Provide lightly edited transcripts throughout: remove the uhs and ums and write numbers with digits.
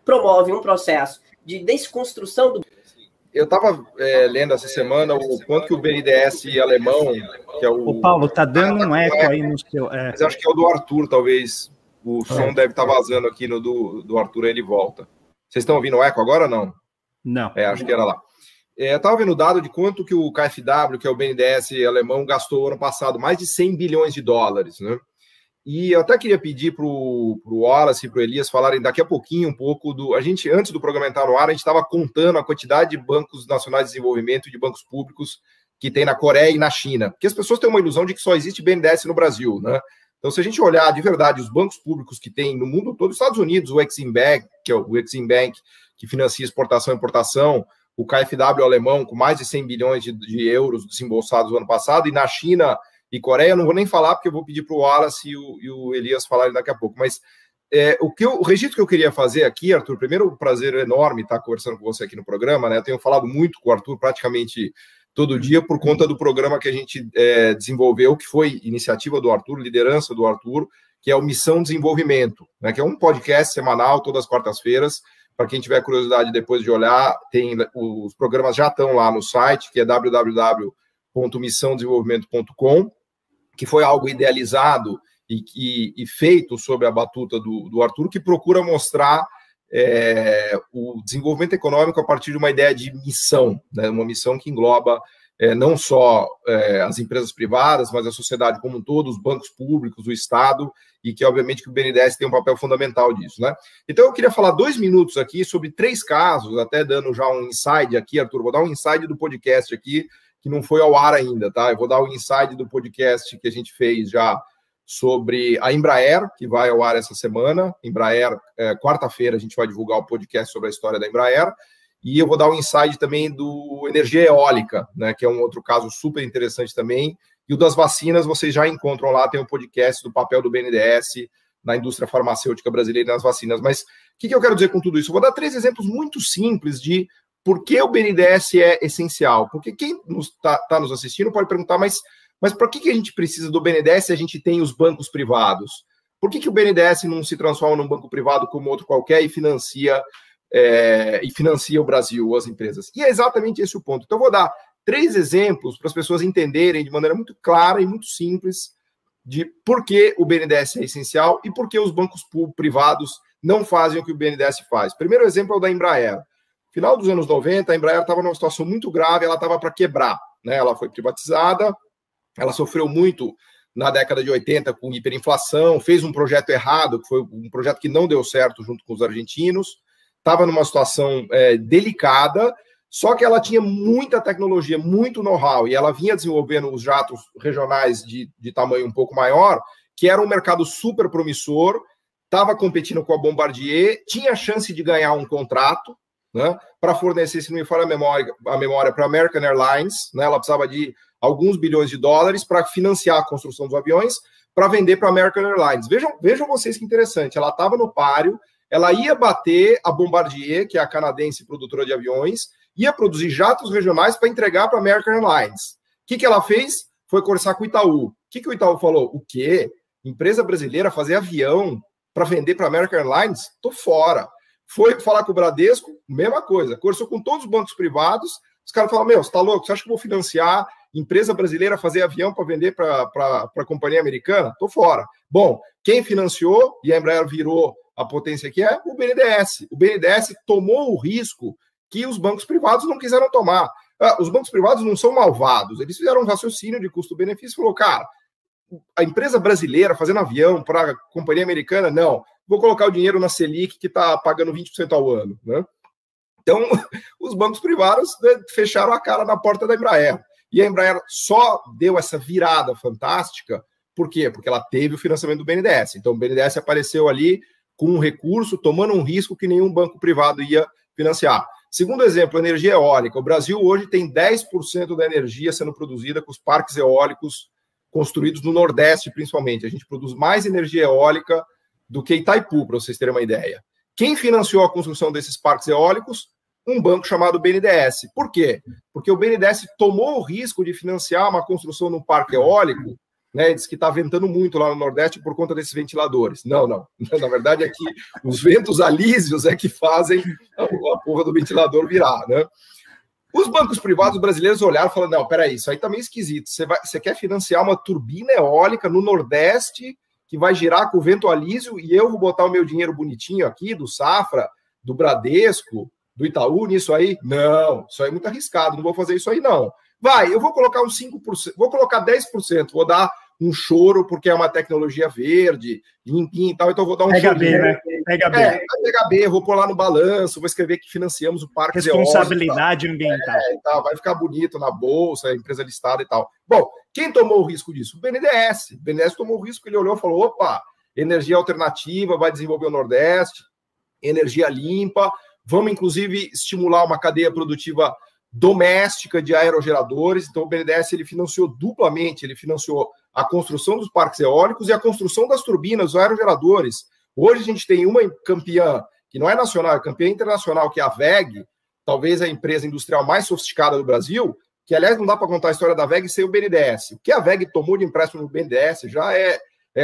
promove um processo de desconstrução do... Eu estava lendo essa semana o quanto que o BNDES alemão, que é o... Ô, Paulo, tá dando um eco aí no seu... Mas acho que é o do Arthur, talvez. O som deve estar vazando aqui no do Arthur, ele volta. Vocês estão ouvindo o eco agora ou não? Não. Acho que era lá. Eu estava vendo o dado de quanto que o KfW, que é o BNDES alemão, gastou ano passado, mais de 100 bilhões de dólares, né? E eu até queria pedir para o Wallace e para o Elias falarem daqui a pouquinho um pouco do... A gente, antes do programa entrar no ar, a gente estava contando a quantidade de bancos nacionais de desenvolvimento e de bancos públicos que tem na Coreia e na China. Porque as pessoas têm uma ilusão de que só existe BNDES no Brasil, né? Então, se a gente olhar de verdade os bancos públicos que tem no mundo todo, os Estados Unidos, o Exim Bank, que é o Exim Bank, que financia exportação e importação, o KfW alemão, com mais de 100 bilhões de euros desembolsados no ano passado, e na China e Coreia, não vou nem falar, porque eu vou pedir para o Wallace e o Elias falarem daqui a pouco. Mas o registro que eu queria fazer aqui, Arthur, primeiro, um prazer enorme estar conversando com você aqui no programa, né? Eu tenho falado muito com o Arthur praticamente todo dia por conta do programa que a gente desenvolveu, que foi iniciativa do Arthur, liderança do Arthur, que é o Missão Desenvolvimento, né? Que é um podcast semanal, todas as quartas-feiras. Para quem tiver curiosidade depois de olhar, os programas já estão lá no site, que é www.missãodesenvolvimento.com, que foi algo idealizado e feito sob a batuta do Arthur, que procura mostrar o desenvolvimento econômico a partir de uma ideia de missão, né? Uma missão que engloba não só as empresas privadas, mas a sociedade como um todo, os bancos públicos, o Estado, e que, obviamente, que o BNDES tem um papel fundamental disso, né? Então, eu queria falar 2 minutos aqui sobre 3 casos, até dando já um inside aqui, Arthur, vou dar um inside do podcast aqui, que não foi ao ar ainda, tá? Eu vou dar o inside do podcast que a gente fez já sobre a Embraer, que vai ao ar essa semana. Embraer, quarta-feira, a gente vai divulgar o podcast sobre a história da Embraer. E eu vou dar o inside também do energia eólica, né? Que é um outro caso super interessante também. E o das vacinas, vocês já encontram lá, tem um podcast do papel do BNDES na indústria farmacêutica brasileira e nas vacinas. Mas o que eu quero dizer com tudo isso? Eu vou dar 3 exemplos muito simples de por que o BNDES é essencial. Porque quem está nos assistindo pode perguntar, mas para que a gente precisa do BNDES se a gente tem os bancos privados? Por que o BNDES não se transforma num banco privado como outro qualquer e financia o Brasil, as empresas? E é exatamente esse o ponto. Então, eu vou dar 3 exemplos para as pessoas entenderem de maneira muito clara e muito simples de por que o BNDES é essencial e por que os bancos privados não fazem o que o BNDES faz. Primeiro exemplo é o da Embraer. Final dos anos 90, a Embraer estava numa situação muito grave, ela estava para quebrar, né? Ela foi privatizada, ela sofreu muito na década de 80 com hiperinflação, fez um projeto errado, que foi um projeto que não deu certo junto com os argentinos, estava numa situação delicada, só que ela tinha muita tecnologia, muito know-how, e ela vinha desenvolvendo os jatos regionais de tamanho um pouco maior, que era um mercado super promissor, estava competindo com a Bombardier, tinha chance de ganhar um contrato, né, para fornecer, se não me falha a memória para a American Airlines, né? Ela precisava de alguns bilhões de dólares para financiar a construção dos aviões, para vender para a American Airlines. Vejam vocês que interessante, ela estava no páreo, ela ia bater a Bombardier, que é a canadense produtora de aviões, ia produzir jatos regionais para entregar para a American Airlines. O que ela fez? Foi conversar com o Itaú. O que o Itaú falou? O quê? Empresa brasileira fazer avião para vender para a American Airlines? Tô fora. Foi falar com o Bradesco, mesma coisa. Conversou com todos os bancos privados, os caras falaram, você tá louco? Você acha que eu vou financiar empresa brasileira fazer avião para vender para a companhia americana? Tô fora. Bom, quem financiou, e a Embraer virou a potência que é, o BNDES. O BNDES tomou o risco que os bancos privados não quiseram tomar. Os bancos privados não são malvados, eles fizeram um raciocínio de custo-benefício e falou, cara, a empresa brasileira fazendo avião para a companhia americana, não. Vou colocar o dinheiro na Selic, que está pagando 20% ao ano, né? Então, os bancos privados, né, fecharam a cara na porta da Embraer. E a Embraer só deu essa virada fantástica, por quê? Porque ela teve o financiamento do BNDES. Então, o BNDES apareceu ali com um recurso, tomando um risco que nenhum banco privado ia financiar. Segundo exemplo, energia eólica. O Brasil hoje tem 10% da energia sendo produzida com os parques eólicos construídos no Nordeste, principalmente. A gente produz mais energia eólica do que Itaipu, para vocês terem uma ideia. Quem financiou a construção desses parques eólicos? Um banco chamado BNDES. Por quê? Porque o BNDES tomou o risco de financiar uma construção no parque eólico né? Diz que está ventando muito lá no Nordeste por conta desses ventiladores. Não. Na verdade é que os ventos alísios é que fazem a porra do ventilador virar, né? Os bancos privados brasileiros olharam e falaram, não, peraí, isso aí tá meio esquisito. Você quer financiar uma turbina eólica no Nordeste que vai girar com o vento alísio e eu vou botar o meu dinheiro bonitinho aqui, do Safra, do Bradesco, do Itaú, nisso aí? Não, isso aí é muito arriscado, não vou fazer isso aí, não. Vai, eu vou colocar uns 5%, vou colocar 10%, vou dar um choro, porque é uma tecnologia verde, limpinha e tal, então eu vou dar um Pega chorinho. B, né? Pega B. Pega B, vou pôr lá no balanço, vou escrever que financiamos o parque responsabilidade ambiental. E tal, vai ficar bonito na bolsa, a empresa listada e tal. Bom, quem tomou o risco disso? O BNDES. O BNDES tomou o risco, ele olhou e falou, opa, energia alternativa, vai desenvolver o Nordeste, energia limpa, vamos, inclusive, estimular uma cadeia produtiva doméstica de aerogeradores. Então, o BNDES ele financiou duplamente, ele financiou a construção dos parques eólicos e a construção das turbinas, dos aerogeradores. Hoje a gente tem uma campeã, que não é nacional, é campeã internacional, que é a WEG, talvez a empresa industrial mais sofisticada do Brasil, que, aliás, não dá para contar a história da WEG sem o BNDES. O que a WEG tomou de empréstimo no BNDES já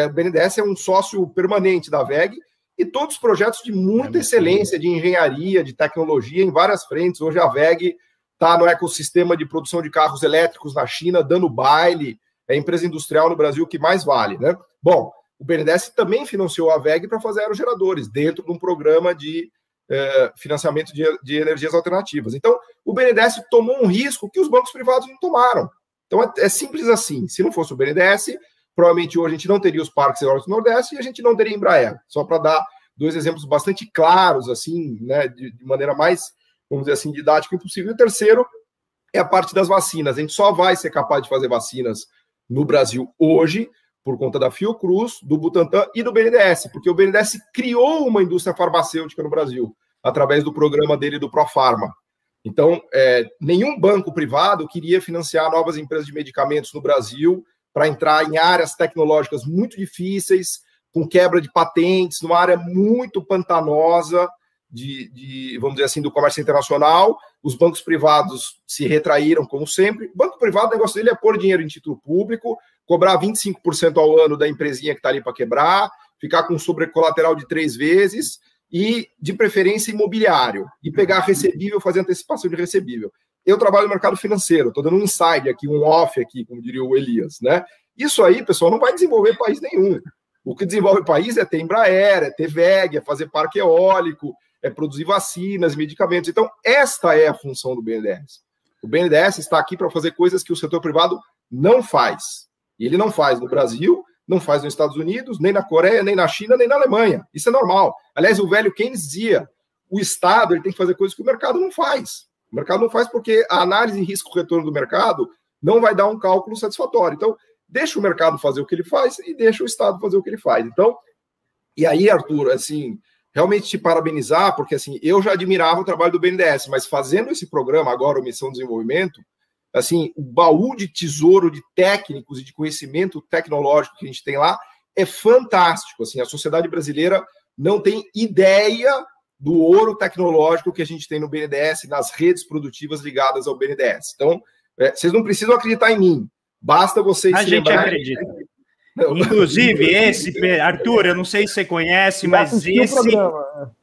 o BNDES é um sócio permanente da WEG, e todos os projetos de muita excelência, de engenharia, de tecnologia, em várias frentes. Hoje a WEG está no ecossistema de produção de carros elétricos na China, dando baile, é a empresa industrial no Brasil que mais vale, né? Bom, o BNDES também financiou a WEG para fazer aerogeradores, dentro de um programa de financiamento de energias alternativas. Então, o BNDES tomou um risco que os bancos privados não tomaram. Então, é simples assim. Se não fosse o BNDES, provavelmente hoje a gente não teria os parques eólicos do Nordeste e a gente não teria Embraer. Só para dar dois exemplos bastante claros, assim, né, de maneira mais, vamos dizer assim, didática e possível. E o terceiro é a parte das vacinas. A gente só vai ser capaz de fazer vacinas no Brasil hoje por conta da Fiocruz, do Butantan e do BNDES, porque o BNDES criou uma indústria farmacêutica no Brasil, através do programa dele do Profarma. Então, nenhum banco privado queria financiar novas empresas de medicamentos no Brasil para entrar em áreas tecnológicas muito difíceis, com quebra de patentes, numa área muito pantanosa vamos dizer assim, do comércio internacional. Os bancos privados se retraíram, como sempre. O banco privado, o negócio dele é pôr dinheiro em título público, cobrar 25% ao ano da empresinha que está ali para quebrar, ficar com sobrecolateral de 3 vezes e, de preferência, imobiliário. E pegar recebível, fazer antecipação de recebível. Eu trabalho no mercado financeiro, estou dando um inside aqui, um off aqui, como diria o Elias, né? Isso aí, pessoal, não vai desenvolver país nenhum. O que desenvolve país é ter Embraer, é ter WEG, é fazer parque eólico, é produzir vacinas, medicamentos. Então, esta é a função do BNDES. O BNDES está aqui para fazer coisas que o setor privado não faz. E ele não faz no Brasil, não faz nos Estados Unidos, nem na Coreia, nem na China, nem na Alemanha. Isso é normal. Aliás, o velho Keynes dizia, o Estado ele tem que fazer coisas que o mercado não faz. O mercado não faz porque a análise de risco-retorno do mercado não vai dar um cálculo satisfatório. Então, deixa o mercado fazer o que ele faz e deixa o Estado fazer o que ele faz. Então, e aí, Arthur, assim, realmente te parabenizar, porque assim, eu já admirava o trabalho do BNDES, mas fazendo esse programa agora, o Missão Desenvolvimento, assim, o baú de tesouro de técnicos e de conhecimento tecnológico que a gente tem lá é fantástico. Assim, a sociedade brasileira não tem ideia do ouro tecnológico que a gente tem no BNDES, nas redes produtivas ligadas ao BNDES. Então, vocês não precisam acreditar em mim. Basta vocês... A gente acredita. Inclusive, Arthur, eu não sei se você conhece, mas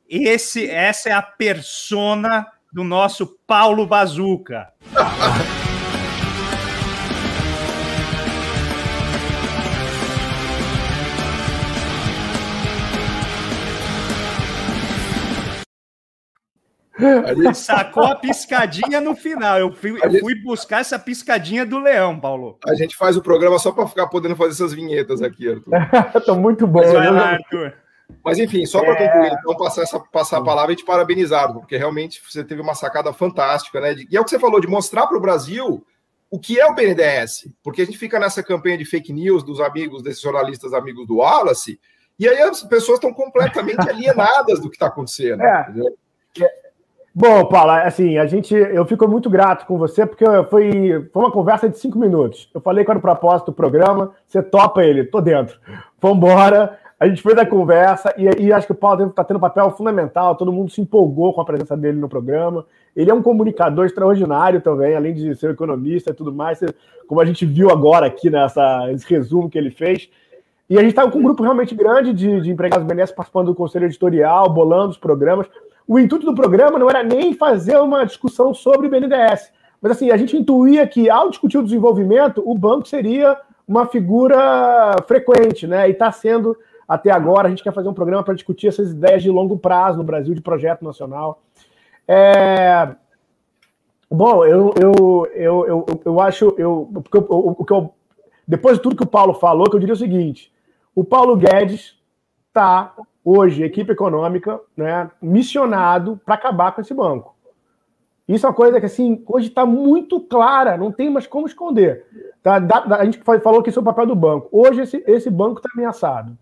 essa é a persona do nosso Paulo Bazuca. Sacou a piscadinha no final. Eu fui buscar essa piscadinha do leão, Paulo. A gente faz o programa só para ficar podendo fazer essas vinhetas aqui, Arthur. Tô muito bom. Vai lá, Arthur. Mas enfim, só para concluir, então passar a palavra e te parabenizar, porque realmente você teve uma sacada fantástica, né? E é o que você falou, de mostrar para o Brasil o que é o BNDES, porque a gente fica nessa campanha de fake news dos amigos, desses jornalistas amigos do Wallace, e aí as pessoas estão completamente alienadas do que está acontecendo. Entendeu? Bom, Paulo, assim, eu fico muito grato com você, porque foi uma conversa de 5 minutos. Eu falei qual era o propósito do programa, você topa ele, tô dentro. Vambora. A gente fez a conversa e acho que o Paulo está tendo um papel fundamental, todo mundo se empolgou com a presença dele no programa. Ele é um comunicador extraordinário também, além de ser economista e tudo mais, como a gente viu agora aqui nesse resumo que ele fez. E a gente estava com um grupo realmente grande de empregados do BNDES participando do conselho editorial, bolando os programas. O intuito do programa não era nem fazer uma discussão sobre o BNDES, mas assim, a gente intuía que, ao discutir o desenvolvimento, o banco seria uma figura frequente, né? E está sendo, até agora, a gente quer fazer um programa para discutir essas ideias de longo prazo no Brasil, de projeto nacional. Bom, eu acho... Depois de tudo que o Paulo falou, que eu diria o seguinte: o Paulo Guedes está, hoje, equipe econômica, né, missionado para acabar com esse banco. Isso é uma coisa que, assim, hoje está muito clara, não tem mais como esconder. Tá? A gente falou que isso é o papel do banco. Hoje, esse banco está ameaçado.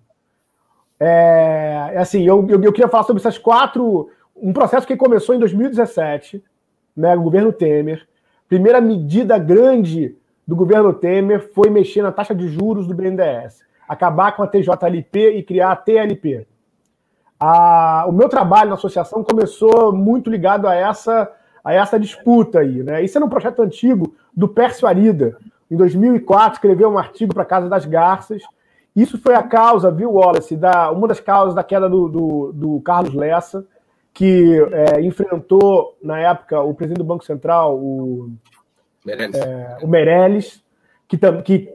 Assim, eu queria falar sobre essas quatro... Um processo que começou em 2017, né, o governo Temer. Primeira medida grande do governo Temer foi mexer na taxa de juros do BNDES, acabar com a TJLP e criar a TLP. O meu trabalho na associação começou muito ligado a essa disputa aí, né? Isso era um projeto antigo do Pércio Arida. Em 2004, escreveu um artigo para a Casa das Garças. Isso foi a causa, viu, Wallace, uma das causas da queda do Carlos Lessa, que enfrentou, na época, o presidente do Banco Central, o Meirelles, que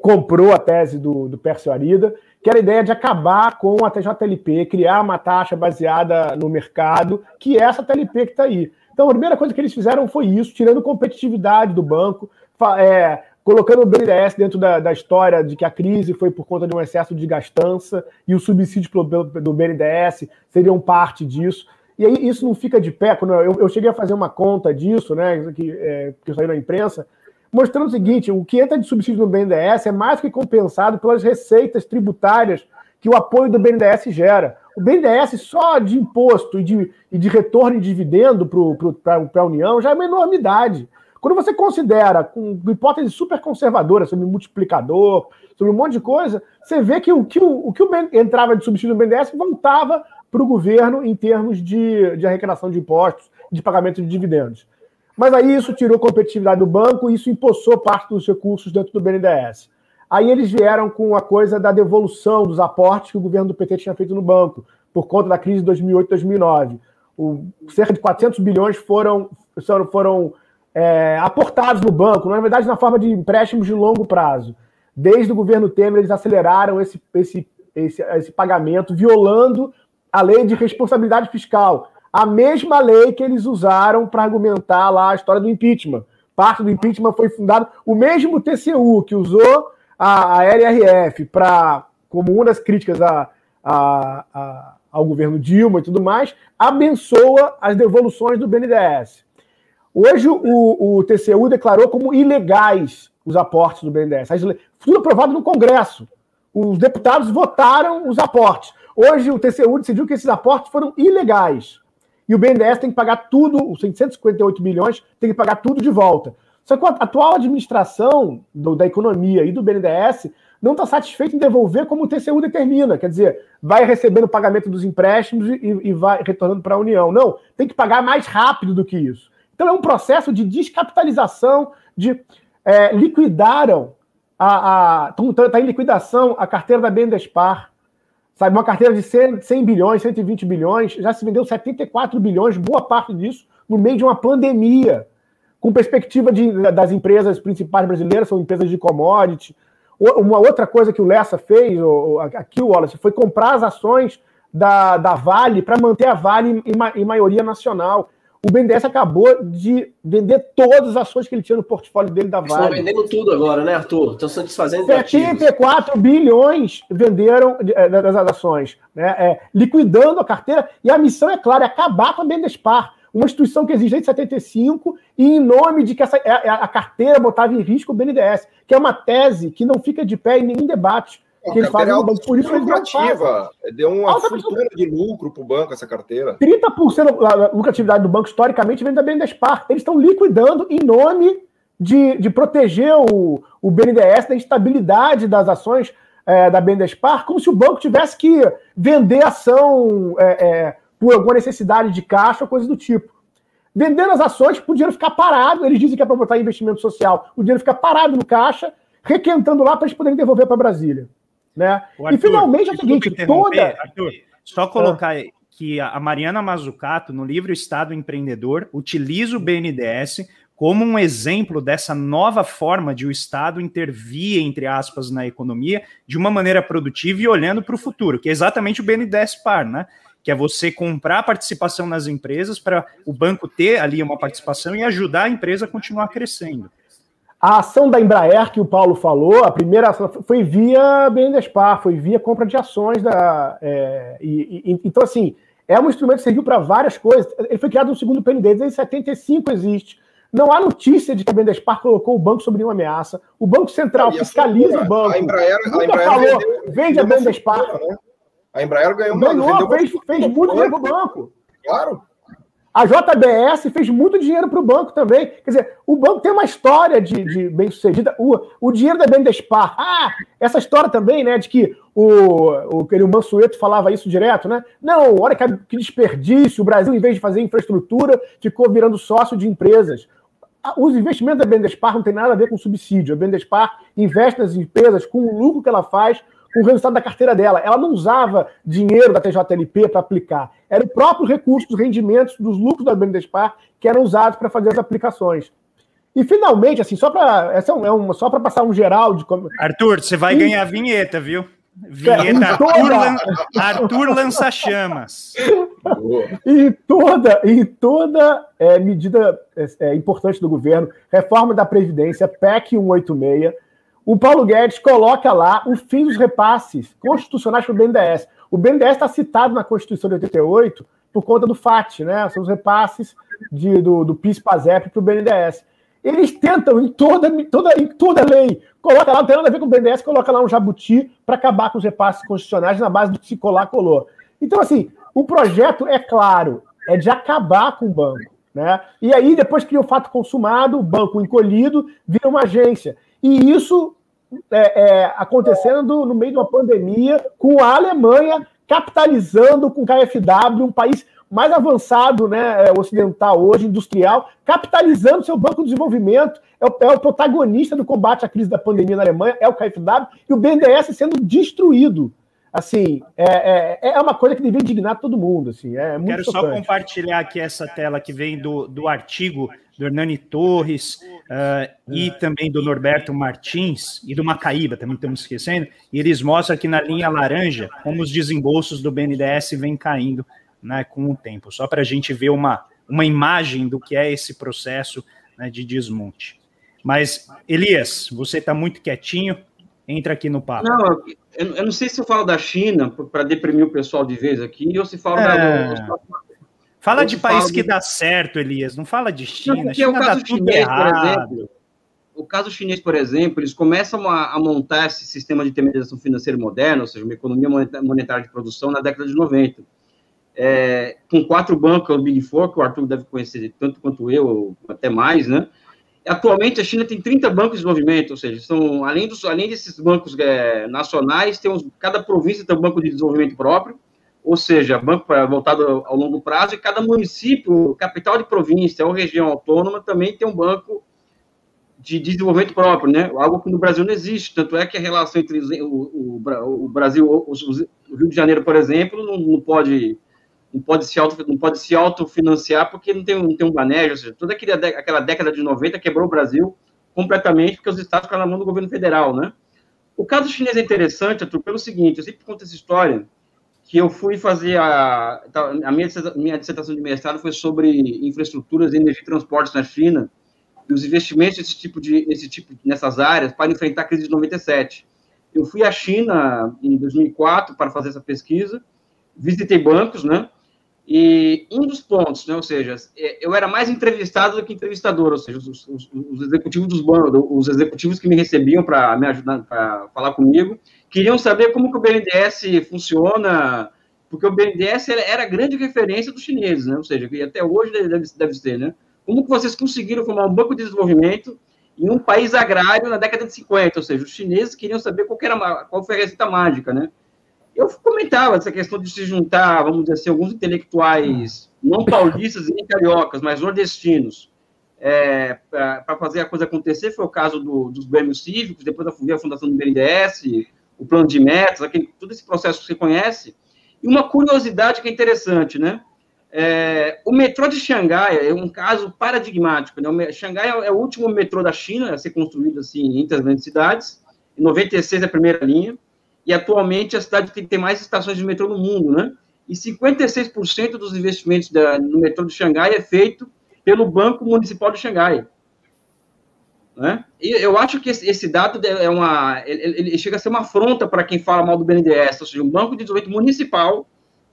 comprou a tese do Pércio Arida, que era a ideia de acabar com a TJLP, criar uma taxa baseada no mercado, que é essa TLP que está aí. Então, a primeira coisa que eles fizeram foi isso, tirando competitividade do banco, colocando o BNDES dentro da história de que a crise foi por conta de um excesso de gastança e o subsídio do BNDES seriam parte disso. E aí isso não fica de pé. Quando eu cheguei a fazer uma conta disso, né, que saiu na imprensa, mostrando o seguinte: o que entra de subsídio no BNDES é mais que compensado pelas receitas tributárias que o apoio do BNDES gera. O BNDES só de imposto e de retorno de dividendo para a União já é uma enormidade. Quando você considera, com hipótese super conservadora, sobre multiplicador, sobre um monte de coisa, você vê que o que entrava de subsídio no BNDES voltava para o governo em termos de arrecadação de impostos, de pagamento de dividendos. Mas aí isso tirou competitividade do banco e isso empossou parte dos recursos dentro do BNDES. Aí eles vieram com a coisa da devolução dos aportes que o governo do PT tinha feito no banco, por conta da crise de 2008 e 2009. Cerca de 400 bilhões foram aportados no banco, na verdade na forma de empréstimos de longo prazo. Desde o governo Temer, eles aceleraram esse pagamento, violando a lei de responsabilidade fiscal, a mesma lei que eles usaram para argumentar lá a história do impeachment. Parte do impeachment foi fundado, o mesmo TCU que usou a LRF como uma das críticas ao governo Dilma e tudo mais, abençoa as devoluções do BNDES. Hoje o TCU declarou como ilegais os aportes do BNDES. Tudo aprovado no Congresso. Os deputados votaram os aportes. Hoje o TCU decidiu que esses aportes foram ilegais. E o BNDES tem que pagar tudo, os 158 bilhões, tem que pagar tudo de volta. Só que a atual administração da economia e do BNDES não está satisfeita em devolver como o TCU determina. Quer dizer, vai recebendo o pagamento dos empréstimos e vai retornando para a União. Não, tem que pagar mais rápido do que isso. Então é um processo de descapitalização, liquidaram, está em liquidação a carteira da BNDESPar. Sabe, uma carteira de 100 bilhões, 120 bilhões, já se vendeu 74 bilhões, boa parte disso, no meio de uma pandemia, com perspectiva das empresas principais brasileiras, são empresas de commodity. Uma outra coisa que o Lessa fez, aqui o Wallace, foi comprar as ações da Vale para manter a Vale em maioria nacional. O BNDES acabou de vender todas as ações que ele tinha no portfólio dele da Vale. Estão vendendo tudo agora, né, Arthur? Estão se desfazendo de ativos. 74 bilhões venderam das ações, né? Liquidando a carteira. E a missão, é claro, é acabar com a BNDESPar, uma instituição que existe desde 75, e em nome de que a carteira botava em risco o BNDES, que é uma tese que não fica de pé em nenhum debate. Que eles fazem no banco, por isso eles não fazem. Deu uma fortuna de lucro para o banco essa carteira. 30% da lucratividade do banco, historicamente, vem da BNDESPar. Eles estão liquidando em nome de proteger o BNDES da instabilidade das ações. da BNDESPar como se o banco tivesse que vender ação por alguma necessidade de caixa ou coisa do tipo. Vendendo as ações, o dinheiro ficar parado, eles dizem que é para botar em investimento social, o dinheiro fica parado no caixa, requentando lá para eles poderem devolver para Brasília. Né? Arthur, e finalmente é o seguinte, Arthur, só colocar que a Mariana Mazzucato, no livro Estado Empreendedor, utiliza o BNDES como um exemplo dessa nova forma de o Estado intervir, entre aspas, na economia de uma maneira produtiva e olhando para o futuro, que é exatamente o BNDES-PAR, né? Que é você comprar participação nas empresas para o banco ter ali uma participação e ajudar a empresa a continuar crescendo. A ação da Embraer, que o Paulo falou, a primeira ação foi via BNDESPar, foi via compra de ações. Então, assim, é um instrumento que serviu para várias coisas. Ele foi criado no segundo PND, desde 75 existe. Não há notícia de que a BNDESPar colocou o banco sob nenhuma ameaça. O Banco Central fiscaliza o banco. A Embraer falou, vende a BNDESPar. Né? A Embraer ganhou fez muito dinheiro para o banco. Claro. A JBS fez muito dinheiro para o banco também. Quer dizer, o banco tem uma história de bem-sucedida. O dinheiro da BNDESPar. Essa história também, né, de que o Mansueto falava isso direto, né? Não, olha que desperdício. O Brasil, em vez de fazer infraestrutura, ficou virando sócio de empresas. Os investimentos da BNDESPar não tem nada a ver com subsídio. A BNDESPar investe nas empresas com o lucro que ela faz, com o resultado da carteira dela. Ela não usava dinheiro da TJLP para aplicar. Era o próprio recurso dos rendimentos, dos lucros da BNDESPar que eram usados para fazer as aplicações. E, finalmente, assim, só para passar um geral de... Arthur, você vai ganhar a vinheta, viu? Vinheta Arthur Lança-Chamas. Em toda medida importante do governo, reforma da Previdência, PEC 186, o Paulo Guedes coloca lá o fim dos repasses constitucionais para o BNDES. O BNDES está citado na Constituição de 88 por conta do FAT, né? São os repasses do PIS-PASEP para o BNDES. Eles tentam, em toda lei, coloca lá, não tem nada a ver com o BNDES, coloca lá um jabuti para acabar com os repasses constitucionais na base do que se colar, colou. Então, assim, o projeto é claro, é de acabar com o banco. Né? E aí, depois que o fato consumado, o banco encolhido, vira uma agência. E isso acontecendo no meio de uma pandemia, com a Alemanha capitalizando com o KfW, um país mais avançado, né, ocidental hoje, industrial, capitalizando seu banco de desenvolvimento, é o protagonista do combate à crise da pandemia na Alemanha, é o KfW, e o BNDES sendo destruído. Assim, é uma coisa que deveria indignar todo mundo. Assim, muito Quero chocante. Só compartilhar aqui essa tela que vem do artigo do Hernani Torres e também do Norberto Martins e do Macaíba, também estamos esquecendo, e eles mostram aqui na linha laranja como os desembolsos do BNDES vêm caindo, né, com o tempo, só para a gente ver uma imagem do que é esse processo, né, de desmonte. Mas, Elias, você está muito quietinho, entra aqui no papo. Não, eu não sei se eu falo da China, para deprimir o pessoal de vez aqui, ou se falo Fala de país que dá certo, Elias, não fala de China. Não, China o caso chinês, por exemplo, o caso chinês, por exemplo, eles começam a montar esse sistema de intermediação financeira moderna, ou seja, uma economia monetária de produção na década de 90. Com 4 bancos, o Big Four, que o Arthur deve conhecer tanto quanto eu, ou até mais, né? Atualmente, a China tem 30 bancos de desenvolvimento, ou seja, além desses bancos nacionais, cada província tem um banco de desenvolvimento próprio, ou seja, banco voltado ao longo prazo, e cada município, capital de província ou região autônoma também tem um banco de desenvolvimento próprio, né? Algo que no Brasil não existe, tanto é que a relação entre o Brasil, o Rio de Janeiro, por exemplo, não pode se autofinanciar porque não tem um manejo, ou seja, toda aquela década de 90 quebrou o Brasil completamente porque os estados ficaram na mão do governo federal, né? O caso chinês é interessante, Arthur, pelo seguinte, eu sempre conto essa história, que eu fui fazer a minha dissertação de mestrado foi sobre infraestruturas, energia e transportes na China e os investimentos nessas áreas para enfrentar a crise de 97. Eu fui à China em 2004 para fazer essa pesquisa, visitei bancos, né? E um dos pontos, né, ou seja, eu era mais entrevistado do que entrevistador, ou seja, os executivos dos bancos, os executivos que me recebiam para me ajudar, para falar comigo, queriam saber como que o BNDES funciona, porque o BNDES era a grande referência dos chineses, né, ou seja, que até hoje deve ser, né? Como que vocês conseguiram formar um banco de desenvolvimento em um país agrário na década de 50, ou seja, os chineses queriam saber qual foi a receita mágica, né? Eu comentava essa questão de se juntar, vamos dizer assim, alguns intelectuais não paulistas e nem cariocas, mas nordestinos, para fazer a coisa acontecer. Foi o caso dos Grêmios Cívicos, depois a fundação do BNDES, o plano de metas, todo esse processo que você conhece. E uma curiosidade que é interessante, né? O metrô de Xangai é um caso paradigmático, né? Xangai é o último metrô da China a ser construído assim, entre as grandes cidades. Em 96 é a primeira linha. E atualmente a cidade tem mais estações de metrô no mundo, né? E 56% dos investimentos no metrô de Xangai é feito pelo Banco Municipal de Xangai. Né? E eu acho que esse dado ele chega a ser uma afronta para quem fala mal do BNDES, ou seja, um banco de desenvolvimento municipal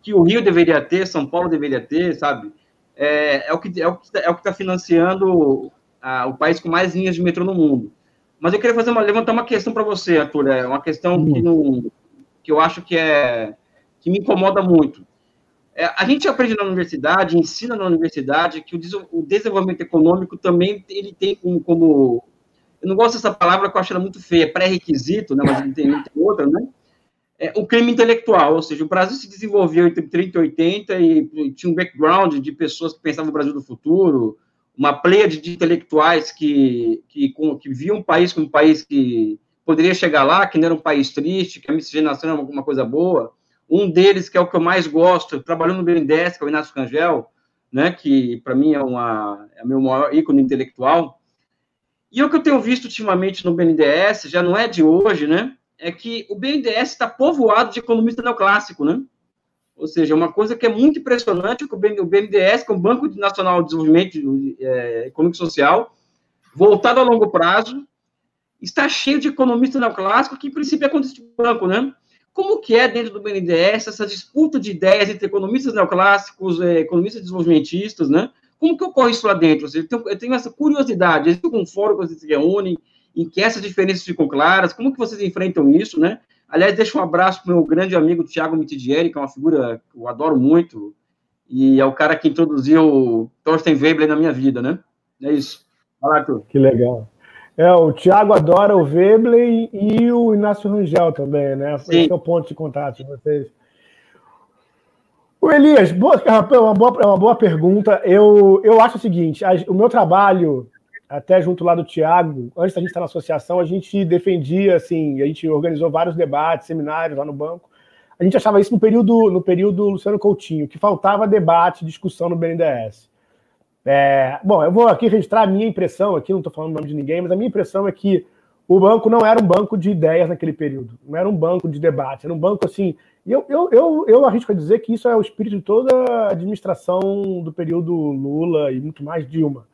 que o Rio deveria ter, São Paulo deveria ter, sabe? É o que está financiando o país com mais linhas de metrô no mundo. Mas eu queria levantar uma questão para você, Arthur, uma questão que eu acho que me incomoda muito. A gente aprende na universidade, ensina na universidade, que o desenvolvimento econômico também ele tem como... Eu não gosto dessa palavra, que eu acho ela muito feia, pré-requisito, né, mas não tem outra, né? O crime intelectual, ou seja, o Brasil se desenvolveu entre 30 e 80 e tinha um background de pessoas que pensavam no Brasil do futuro, uma pleiade de intelectuais que viam o país como um país que poderia chegar lá, que não era um país triste, que a miscigenação era uma coisa boa. Um deles, que é o que eu mais gosto, trabalhou no BNDES, que é o Inácio Rangel, né, que para mim é o meu maior ícone intelectual. E o que eu tenho visto ultimamente no BNDES, já não é de hoje, né, é que o BNDES está povoado de economista neoclássico, né? Ou seja, uma coisa que é muito impressionante, que o BNDES, que é o Banco Nacional de Desenvolvimento Econômico e Social, voltado a longo prazo, está cheio de economista neoclássico, que em princípio é contra esse banco, né? Como que é dentro do BNDES essa disputa de ideias entre economistas neoclássicos, economistas desenvolvimentistas, né? Como que ocorre isso lá dentro? Ou seja, eu tenho essa curiosidade. Existe algum fórum que vocês se reúnem, em que essas diferenças ficam claras? Como que vocês enfrentam isso, né? Aliás, deixo um abraço para o meu grande amigo Thiago Mitidieri, que é uma figura que eu adoro muito, e é o cara que introduziu o Thorstein Veblen na minha vida, né? É isso. Fala, Arthur. Que legal. O Thiago adora o Veblen e o Inácio Rangel também, né? Esse é o ponto de contato de vocês. O Elias, uma boa pergunta. Eu acho o seguinte, o meu trabalho, até junto lá do Thiago, antes da gente estar na associação, a gente defendia, assim, a gente organizou vários debates, seminários lá no banco. A gente achava isso no período Luciano Coutinho, que faltava debate, discussão no BNDES. Bom, eu vou aqui registrar a minha impressão, aqui não estou falando o nome de ninguém, mas a minha impressão é que o banco não era um banco de ideias naquele período, não era um banco de debate, era um banco assim... E eu arrisco a dizer que isso é o espírito de toda a administração do período Lula e muito mais Dilma.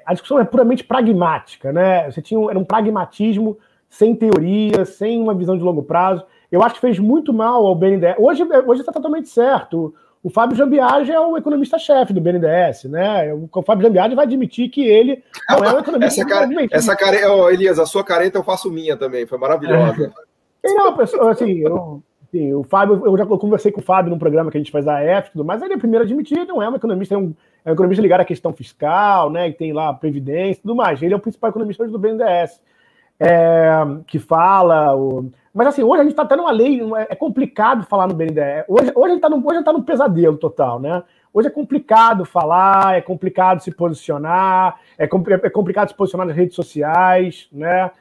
A discussão é puramente pragmática, né? Era um pragmatismo sem teoria, sem uma visão de longo prazo. Eu acho que fez muito mal ao BNDES. Hoje está totalmente certo. O Fábio Jambiage é o economista-chefe do BNDES, né? O Fábio Jambiage vai admitir que ele não é um economista. Elias, a sua careta eu faço minha também, foi maravilhosa. Não, pessoal, assim, o Fábio, eu já conversei com o Fábio num programa que a gente faz da EF e tudo mais, ele é o primeiro a admitir, não é um economista, é um economista ligado à questão fiscal, né, que tem lá a Previdência e tudo mais. Ele é o principal economista do BNDES, que fala... Mas assim, hoje a gente está até numa lei, é complicado falar no BNDES. Hoje a gente está num pesadelo total, né? Hoje é complicado falar, é complicado se posicionar, é complicado se posicionar nas redes sociais, né?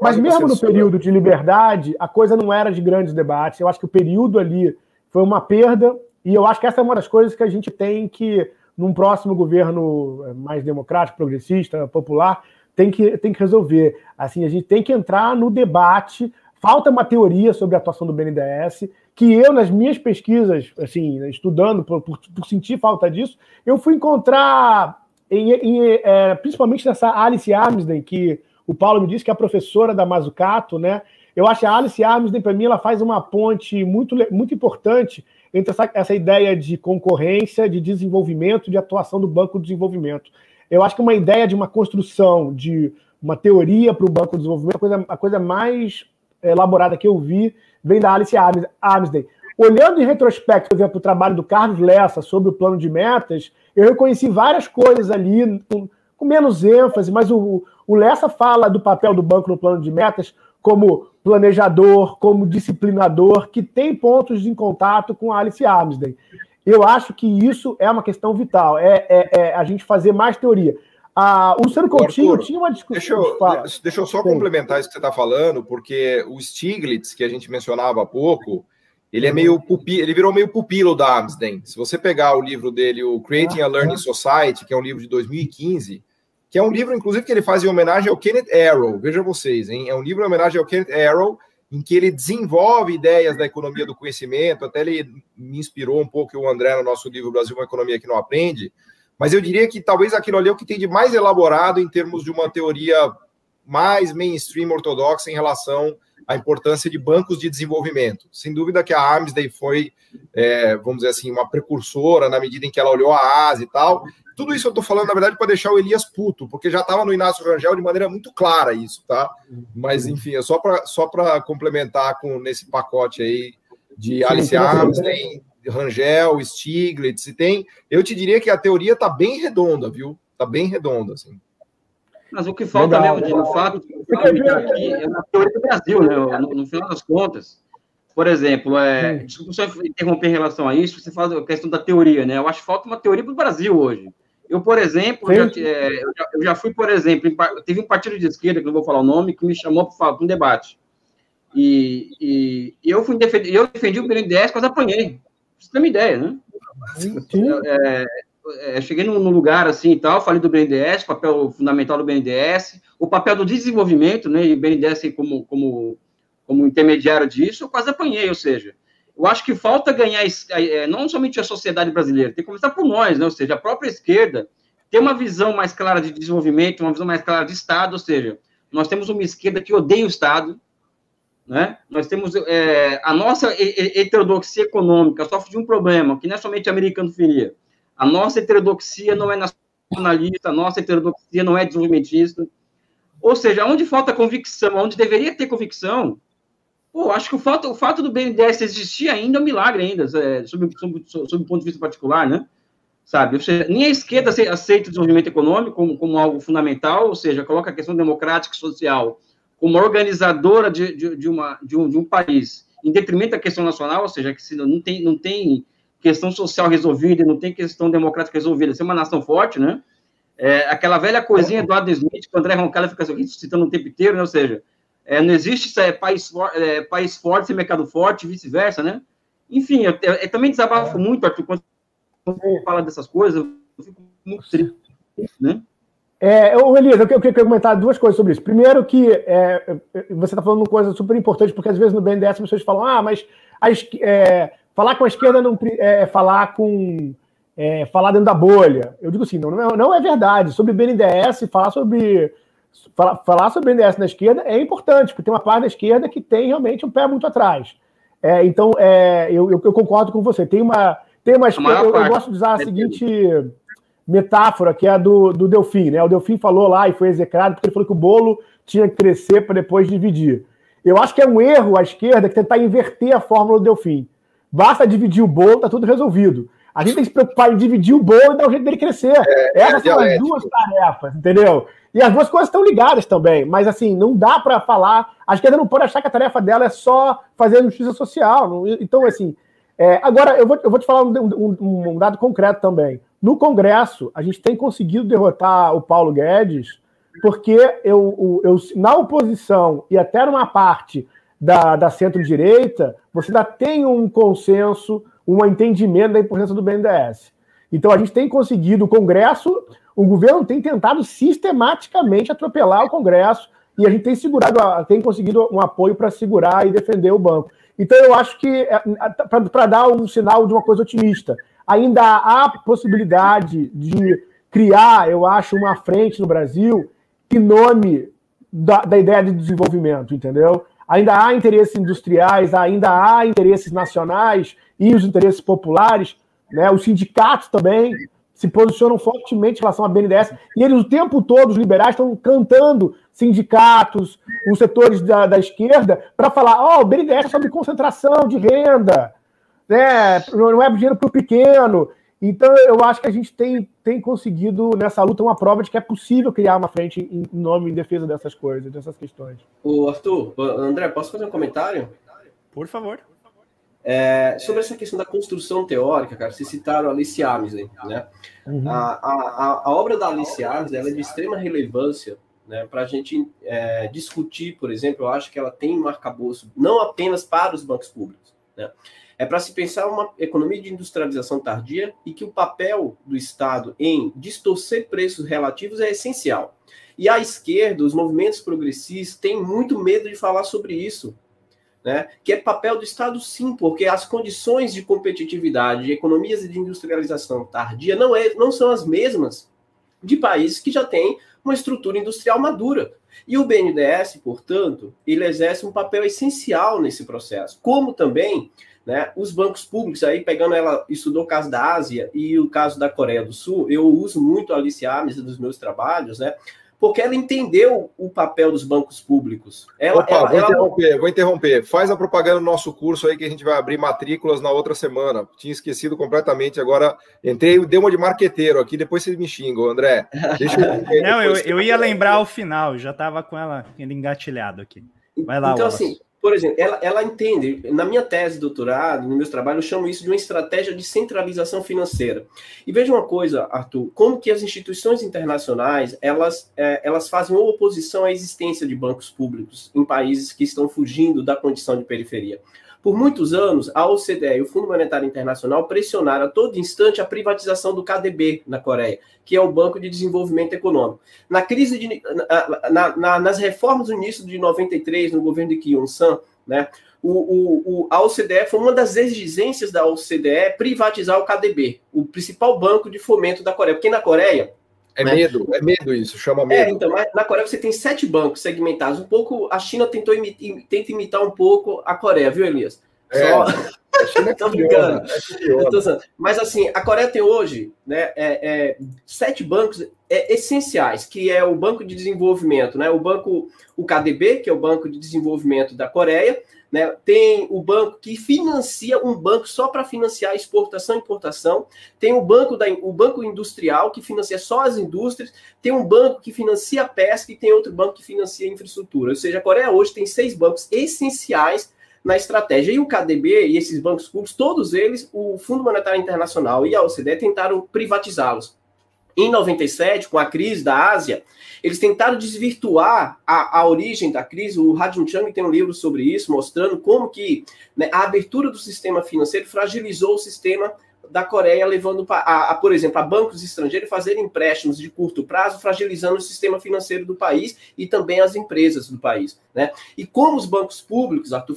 Mas mesmo no período de liberdade, a coisa não era de grandes debates. Eu acho que o período ali foi uma perda, e eu acho que essa é uma das coisas que a gente tem que, num próximo governo mais democrático, progressista, popular, tem que resolver. Assim, a gente tem que entrar no debate. Falta uma teoria sobre a atuação do BNDES, que eu, nas minhas pesquisas, assim, estudando por sentir falta disso, eu fui encontrar, principalmente nessa Alice Armsden, que o Paulo me disse que é a professora da Mazzucato, né? Eu acho que a Alice Armsden, para mim, ela faz uma ponte muito, muito importante entre essa ideia de concorrência, de desenvolvimento, de atuação do Banco do Desenvolvimento. Eu acho que uma ideia de uma construção de uma teoria para o Banco do Desenvolvimento, a coisa mais elaborada que eu vi, vem da Alice Armsden. Olhando em retrospecto, por exemplo, o trabalho do Carlos Lessa sobre o plano de metas, eu reconheci várias coisas ali com menos ênfase, mas o Lessa fala do papel do banco no plano de metas como planejador, como disciplinador, que tem pontos em contato com a Alice Armsden. Eu acho que isso é uma questão vital, a gente fazer mais teoria. O Luciano Coutinho Arthur, tinha uma discussão... Deixa eu só complementar isso que você está falando, porque o Stiglitz, que a gente mencionava há pouco, ele virou meio pupilo da Armsden. Se você pegar o livro dele, o Creating a Learning Society, que é um livro de 2015, que é um livro, inclusive, que ele faz em homenagem ao Kenneth Arrow, veja vocês, hein? É um livro em homenagem ao Kenneth Arrow, em que ele desenvolve ideias da economia do conhecimento, até ele me inspirou um pouco, o André, no nosso livro Brasil, uma economia que não aprende, mas eu diria que talvez aquilo ali é o que tem de mais elaborado em termos de uma teoria mais mainstream ortodoxa em relação à importância de bancos de desenvolvimento. Sem dúvida que a Armsden foi, vamos dizer assim, uma precursora na medida em que ela olhou a Ásia e tal. Tudo isso eu estou falando, na verdade, para deixar o Elias puto, porque já estava no Inácio Rangel de maneira muito clara isso, tá? Mas, enfim, é só para complementar nesse pacote aí de Alice Armsden, Rangel, Stiglitz, eu te diria que a teoria está bem redonda, viu? Está bem redonda, assim. Mas o que falta mesmo, de fato, aqui é uma teoria do Brasil, né? No final das contas. Por exemplo, desculpa só interromper em relação a isso, você fala a questão da teoria, né? Eu acho que falta uma teoria para o Brasil hoje. Eu, por exemplo, eu já fui, por exemplo, teve um partido de esquerda, que não vou falar o nome, que me chamou para um debate. E eu defendi o BNDES, quase apanhei. Pra você ter uma ideia, né? Cheguei num lugar assim e tal, falei do BNDES, papel fundamental do BNDES, o papel do desenvolvimento, né? E o BNDES como intermediário disso, eu quase apanhei, ou seja, eu acho que falta ganhar, não somente a sociedade brasileira, tem que começar por nós, né? Ou seja, a própria esquerda ter uma visão mais clara de desenvolvimento, uma visão mais clara de Estado, ou seja, nós temos uma esquerda que odeia o Estado, né? Nós temos a nossa heterodoxia econômica sofre de um problema, que não é somente americanofilia. A nossa heterodoxia não é nacionalista, a nossa heterodoxia não é desenvolvimentista. Ou seja, onde falta convicção, onde deveria ter convicção, acho que o fato do BNDES existir ainda é um milagre ainda, sob um ponto de vista particular, né? Sabe? Ou seja, nem a esquerda aceita o desenvolvimento econômico como algo fundamental, ou seja, coloca a questão democrática e social como organizadora de um país, em detrimento da questão nacional, ou seja, que se não tem questão social resolvida, não tem questão democrática resolvida, ser uma nação forte, né? Aquela velha coisinha do Adam Smith, que o André Roncalli fica citando o tempo inteiro, né? Ou seja, não existe país forte sem mercado forte, e vice-versa, né? Enfim, eu também desabafo muito, Arthur, quando você fala dessas coisas, eu fico muito triste, né? Elias, eu queria comentar duas coisas sobre isso. Primeiro que você está falando uma coisa super importante, porque às vezes no BNDES as pessoas falam, mas falar com a esquerda não é falar dentro da bolha. Eu digo assim, não é verdade. Sobre o BNDES, falar sobre o BNDES na esquerda é importante, porque tem uma parte da esquerda que tem realmente um pé muito atrás. Então, eu concordo com você. Tem uma esquerda, eu gosto de usar a seguinte metáfora, que é a do Delfim, né? O Delfim falou lá e foi execrado porque ele falou que o bolo tinha que crescer para depois dividir. Eu acho que é um erro a esquerda que tentar inverter a fórmula do Delfim. Basta dividir o bolo, tá tudo resolvido. A gente tem que se preocupar em dividir o bolo e dar um jeito dele crescer. Essas são as duas tarefas, entendeu? E as duas coisas estão ligadas também, mas assim, não dá para falar. A esquerda não pode achar que a tarefa dela é só fazer justiça social. Então, assim, agora eu vou te falar um dado concreto também. No Congresso, a gente tem conseguido derrotar o Paulo Guedes, porque na oposição e até numa parte da centro-direita, você ainda tem um consenso, um entendimento da importância do BNDES. Então, a gente tem conseguido, o governo tem tentado sistematicamente atropelar o Congresso, e a gente tem conseguido um apoio para segurar e defender o banco. Então, eu acho que, para dar um sinal de uma coisa otimista, ainda há possibilidade de criar, eu acho, uma frente no Brasil em nome da ideia de desenvolvimento, entendeu? Ainda há interesses industriais, ainda há interesses nacionais e os interesses populares, né? Os sindicatos também se posicionam fortemente em relação à BNDES, e eles o tempo todo, os liberais, estão cantando sindicatos, os setores da esquerda, para falar, o BNDES é sobre concentração de renda, né? Não é dinheiro para o pequeno. Então, eu acho que a gente tem conseguido, nessa luta, uma prova de que é possível criar uma frente em defesa dessas coisas, dessas questões. Ô, Arthur, André, posso fazer um comentário? Por favor. Sobre essa questão da construção teórica, cara, vocês citaram a Alice Amsley, né? Uhum. A obra da Alice Amsley, ela é de extrema relevância, né, para a gente discutir, por exemplo, eu acho que ela tem um arcabouço não apenas para os bancos públicos, né? É para se pensar uma economia de industrialização tardia e que o papel do Estado em distorcer preços relativos é essencial. E a esquerda, os movimentos progressistas, têm muito medo de falar sobre isso, né? Que é papel do Estado, sim, porque as condições de competitividade, de economias de industrialização tardia não são as mesmas de países que já têm uma estrutura industrial madura. E o BNDES, portanto, ele exerce um papel essencial nesse processo, como também, né, os bancos públicos, aí pegando ela, estudou o caso da Ásia e o caso da Coreia do Sul, eu uso muito a Alice Amsley nos meus trabalhos, né, porque ela entendeu o papel dos bancos públicos. Vou interromper. Faz a propaganda do nosso curso aí que a gente vai abrir matrículas na outra semana. Tinha esquecido completamente, agora entrei e dei uma de marqueteiro aqui, depois vocês me xingam, André. Deixa eu... Não, eu ia lembrar ao final, já estava com ela engatilhado aqui. Vai lá, então, Wallace. Assim, por exemplo, ela entende, na minha tese de doutorado, nos meus trabalhos, eu chamo isso de uma estratégia de centralização financeira. E veja uma coisa, Arthur, como que as instituições internacionais, elas fazem oposição à existência de bancos públicos em países que estão fugindo da condição de periferia. Por muitos anos, a OCDE e o Fundo Monetário Internacional pressionaram a todo instante a privatização do KDB na Coreia, que é o Banco de Desenvolvimento Econômico. Na crise nas reformas do início de 93, no governo de Kim Il-sung, né, a OCDE foi uma das exigências da OCDE privatizar o KDB, o principal banco de fomento da Coreia. Porque na Coreia... É medo isso, chama medo. Então, mas na Coreia você tem 7 bancos segmentados. Um pouco, a China tenta imitar um pouco a Coreia, viu, Elias? A China é brincando. Mas assim, a Coreia tem hoje, né, 7 bancos essenciais, que é o Banco de Desenvolvimento, né, o KDB, que é o Banco de Desenvolvimento da Coreia, né, tem o banco que financia um banco só para financiar exportação e importação, tem o banco industrial, que financia só as indústrias, tem um banco que financia a pesca e tem outro banco que financia a infraestrutura. Ou seja, a Coreia hoje tem 6 bancos essenciais na estratégia. E o KDB e esses bancos públicos, todos eles, o Fundo Monetário Internacional e a OCDE tentaram privatizá-los. Em 97, com a crise da Ásia, eles tentaram desvirtuar a origem da crise. O Ha-Joon Chang tem um livro sobre isso, mostrando como que, né, a abertura do sistema financeiro fragilizou o sistema da Coreia, levando, por exemplo, a bancos estrangeiros fazerem empréstimos de curto prazo, fragilizando o sistema financeiro do país e também as empresas do país, né? E como os bancos públicos, Arthur,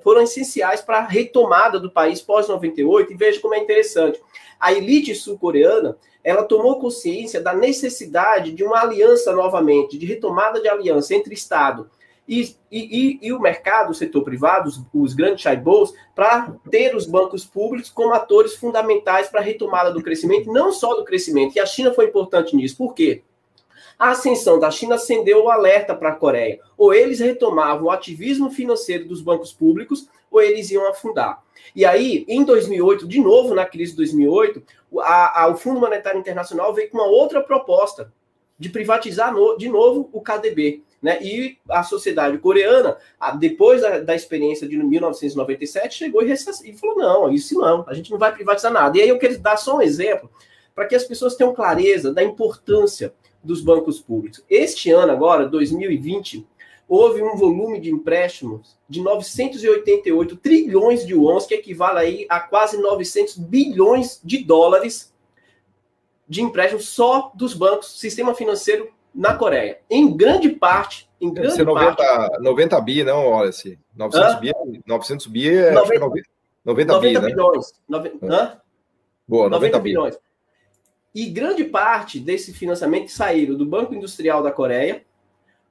foram essenciais para a retomada do país pós-98, e veja como é interessante. A elite sul-coreana, ela tomou consciência da necessidade de uma aliança novamente, de retomada de aliança entre Estado e o mercado, o setor privado, os grandes chaebols, para ter os bancos públicos como atores fundamentais para a retomada do crescimento, não só do crescimento. E a China foi importante nisso. Por quê? A ascensão da China acendeu o alerta para a Coreia. Ou eles retomavam o ativismo financeiro dos bancos públicos, ou eles iam afundar. E aí, em 2008, de novo na crise de 2008, o Fundo Monetário Internacional veio com uma outra proposta de privatizar de novo o KDB. Né? E a sociedade coreana, depois da experiência de 1997, chegou e falou, não, isso não, a gente não vai privatizar nada. E aí eu quero dar só um exemplo, para que as pessoas tenham clareza da importância dos bancos públicos. Este ano agora, 2020, houve um volume de empréstimos de 988 trilhões de wons, que equivale aí a quase 900 bilhões de dólares de empréstimos só dos bancos, sistema financeiro na Coreia. Em grande parte... 90 bi, não, olha assim. 900 bi é 90 bi, né? bilhões. Boa, 90 bilhões. E grande parte desse financiamento saíram do Banco Industrial da Coreia,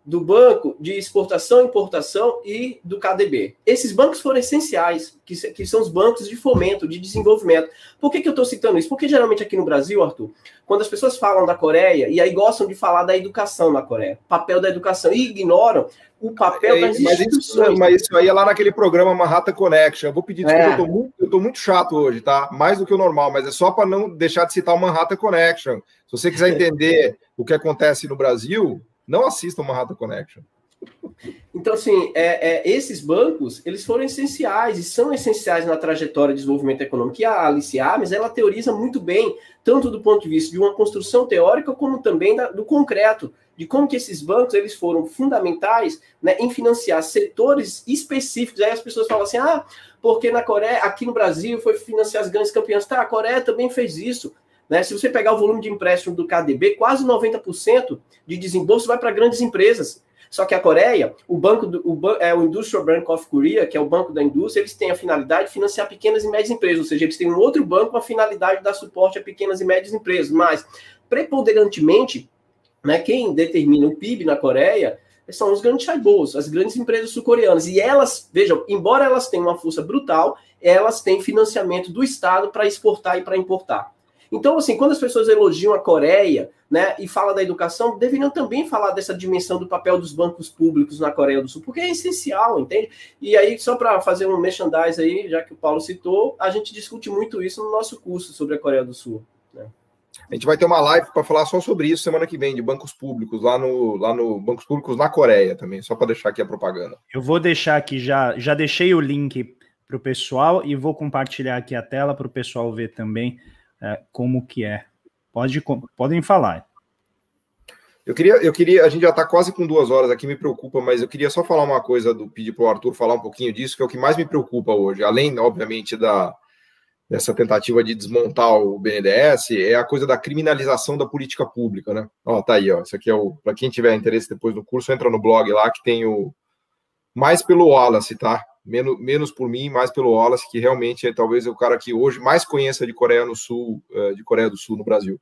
do Banco de Exportação e Importação e do KDB. Esses bancos foram essenciais, que são os bancos de fomento, de desenvolvimento. Por que eu estou citando isso? Porque geralmente aqui no Brasil, Arthur, quando as pessoas falam da Coreia, e aí gostam de falar da educação na Coreia, papel da educação, e ignoram o papel das instituições. Mas isso aí é lá naquele programa Manhattan Connection. Eu vou pedir desculpa, eu tô muito chato hoje, tá? Mais do que o normal, mas é só para não deixar de citar o Manhattan Connection. Se você quiser entender o que acontece no Brasil, não assista o Manhattan Connection. Então, assim, esses bancos, eles foram essenciais e são essenciais na trajetória de desenvolvimento econômico. E a Alice Ames, ela teoriza muito bem, tanto do ponto de vista de uma construção teórica, como também do concreto, de como que esses bancos eles foram fundamentais, né, em financiar setores específicos. Aí as pessoas falam assim, porque na Coreia, aqui no Brasil, foi financiar as grandes campeãs. Tá, a Coreia também fez isso. Né? Se você pegar o volume de empréstimo do KDB, quase 90% de desembolso vai para grandes empresas. Só que a Coreia, o Industrial Bank of Korea, que é o banco da indústria, eles têm a finalidade de financiar pequenas e médias empresas, ou seja, eles têm um outro banco com a finalidade de dar suporte a pequenas e médias empresas. Mas, preponderantemente, né, quem determina o PIB na Coreia são os grandes chaebols, as grandes empresas sul-coreanas. E elas, vejam, embora elas tenham uma força brutal, elas têm financiamento do Estado para exportar e para importar. Então, assim, quando as pessoas elogiam a Coreia, né, e falam da educação, deveriam também falar dessa dimensão do papel dos bancos públicos na Coreia do Sul, porque é essencial, entende? E aí, só para fazer um merchandise aí, já que o Paulo citou, a gente discute muito isso no nosso curso sobre a Coreia do Sul. Né? A gente vai ter uma live para falar só sobre isso semana que vem, de bancos públicos, lá no Bancos Públicos na Coreia também, só para deixar aqui a propaganda. Eu vou deixar aqui, já deixei o link para o pessoal e vou compartilhar aqui a tela para o pessoal ver também como que é. Podem falar. Eu queria, a gente já está quase com 2 horas aqui, me preocupa, mas eu queria só falar uma coisa, pedir para o Arthur falar um pouquinho disso, que é o que mais me preocupa hoje, além, obviamente, dessa tentativa de desmontar o BNDES, é a coisa da criminalização da política pública, né? Tá aí, isso aqui é para quem tiver interesse depois do curso, entra no blog lá, que tem mais pelo Wallace, tá? Menos por mim, mais pelo Wallace, que realmente é talvez o cara que hoje mais conheça de Coreia do Sul no Brasil.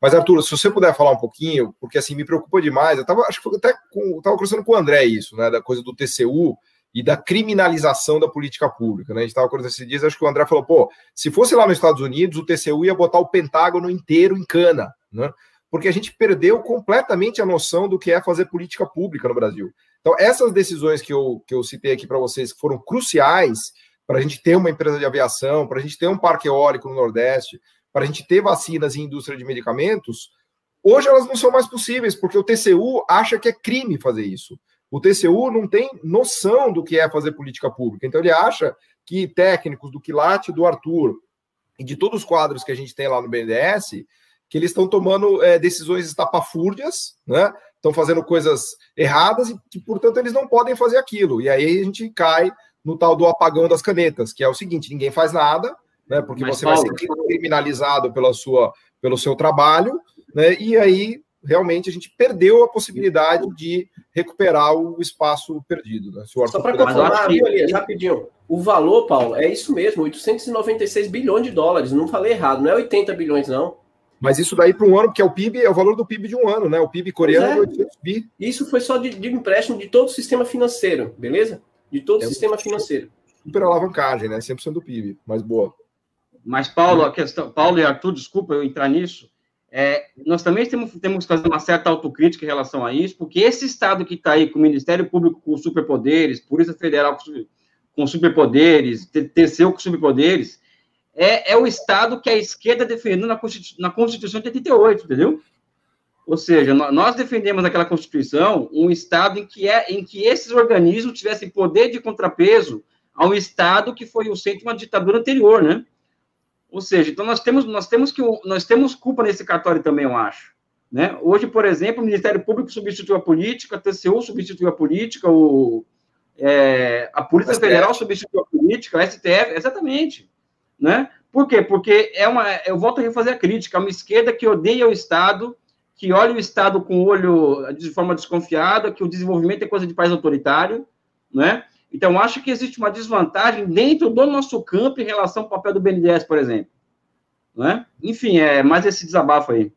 Mas, Arthur, se você puder falar um pouquinho, porque assim, me preocupa demais, acho que até estava conversando com o André isso, né, da coisa do TCU e da criminalização da política pública, né? A gente estava conversando esses dias, acho que o André falou, se fosse lá nos Estados Unidos, o TCU ia botar o Pentágono inteiro em cana, né? Porque a gente perdeu completamente a noção do que é fazer política pública no Brasil. Então, essas decisões que eu citei aqui para vocês, que foram cruciais para a gente ter uma empresa de aviação, para a gente ter um parque eólico no Nordeste, para a gente ter vacinas e indústria de medicamentos, hoje elas não são mais possíveis, porque o TCU acha que é crime fazer isso. O TCU não tem noção do que é fazer política pública. Então, ele acha que técnicos do Quilate, do Arthur e de todos os quadros que a gente tem lá no BNDES, que eles estão tomando decisões estapafúrdias, né? Estão fazendo coisas erradas e que, portanto, eles não podem fazer aquilo. E aí a gente cai no tal do apagão das canetas, que é o seguinte, ninguém faz nada, né? Porque você vai ser criminalizado pelo seu trabalho, né? E aí, realmente, a gente perdeu a possibilidade de recuperar o espaço perdido. Né? Só para confirmar, Elias, rapidinho. O valor, Paulo, é isso mesmo, 896 bilhões de dólares. Não falei errado, não é 80 bilhões, não. Mas isso daí para um ano, porque o PIB é o valor do PIB de um ano, né? O PIB coreano é 800 bi. Isso foi só de empréstimo de todo o sistema financeiro, beleza? De todo o sistema financeiro. Super alavancagem, né? 100% do PIB, mas boa. Mas, Paulo, a questão... Paulo e Arthur, desculpa eu entrar nisso. Nós também temos que fazer uma certa autocrítica em relação a isso, porque esse Estado que está aí com o Ministério Público com superpoderes, Polícia Federal com superpoderes, TCU com superpoderes, é o Estado que a esquerda defendeu na Constituição de 88, entendeu? Ou seja, nós defendemos naquela Constituição um Estado em que esses organismos tivessem poder de contrapeso a um Estado que foi o centro de uma ditadura anterior, né? Ou seja, então nós temos culpa nesse cartório também, eu acho. Né? Hoje, por exemplo, o Ministério Público substituiu a política, a TCU substituiu a política, a Polícia Federal substituiu a política, a STF, exatamente. Né? Por quê? Porque eu volto a refazer a crítica, é uma esquerda que odeia o Estado, que olha o Estado com o olho de forma desconfiada, que o desenvolvimento é coisa de país autoritário, né? Então, acho que existe uma desvantagem dentro do nosso campo em relação ao papel do BNDES, por exemplo. Né? Enfim, mais esse desabafo aí.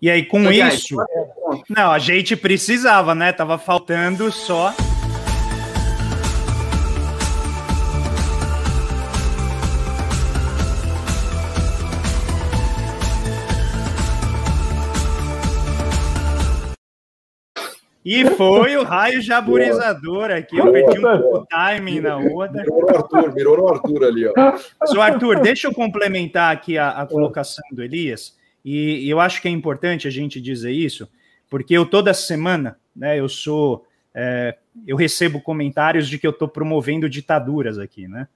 E aí, com isso... Não, a gente precisava, né? Tava faltando só... E foi o raio jaburizador aqui. Eu perdi um pouco o timing na outra. Mirou no Arthur ali, ó. Só, Arthur, deixa eu complementar aqui a colocação do Elias. E eu acho que é importante a gente dizer isso, porque eu toda semana, né, eu recebo comentários de que eu estou promovendo ditaduras aqui, né?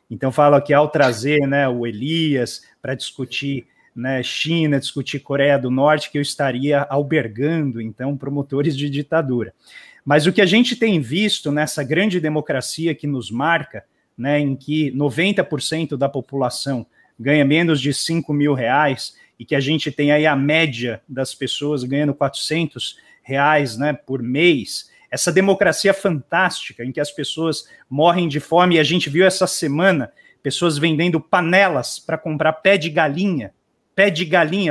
Então falo que ao trazer, né, o Elias para discutir, né, China, discutir Coreia do Norte, que eu estaria albergando, então, promotores de ditadura. Mas o que a gente tem visto nessa grande democracia que nos marca, né, em que 90% da população ganha menos de R$5.000 e que a gente tem aí a média das pessoas ganhando R$400, né, por mês, essa democracia fantástica em que as pessoas morrem de fome, e a gente viu essa semana pessoas vendendo panelas para comprar pé de galinha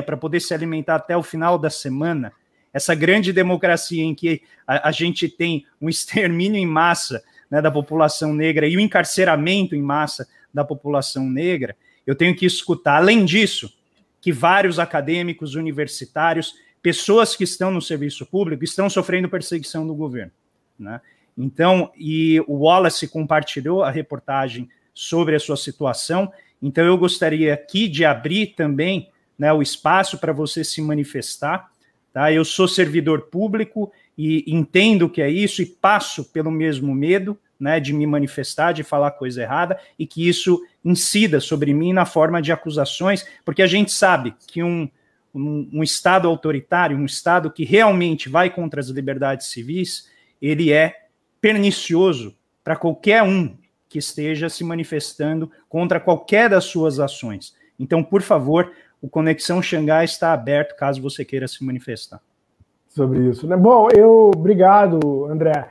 para poder se alimentar até o final da semana, essa grande democracia em que a gente tem um extermínio em massa, né, da população negra e o encarceramento em massa da população negra, eu tenho que escutar, além disso, que vários acadêmicos universitários, pessoas que estão no serviço público, estão sofrendo perseguição do governo, né? Então, e o Wallace compartilhou a reportagem sobre a sua situação, então eu gostaria aqui de abrir também, né, o espaço para você se manifestar, tá? Eu sou servidor público e entendo o que é isso e passo pelo mesmo medo, né, de me manifestar, de falar coisa errada e que isso incida sobre mim na forma de acusações, porque a gente sabe que um Estado autoritário, um Estado que realmente vai contra as liberdades civis, ele é pernicioso para qualquer um que esteja se manifestando contra qualquer das suas ações. Então, por favor, o Conexão Xangai está aberto caso você queira se manifestar. Sobre isso, né? Bom, obrigado, André.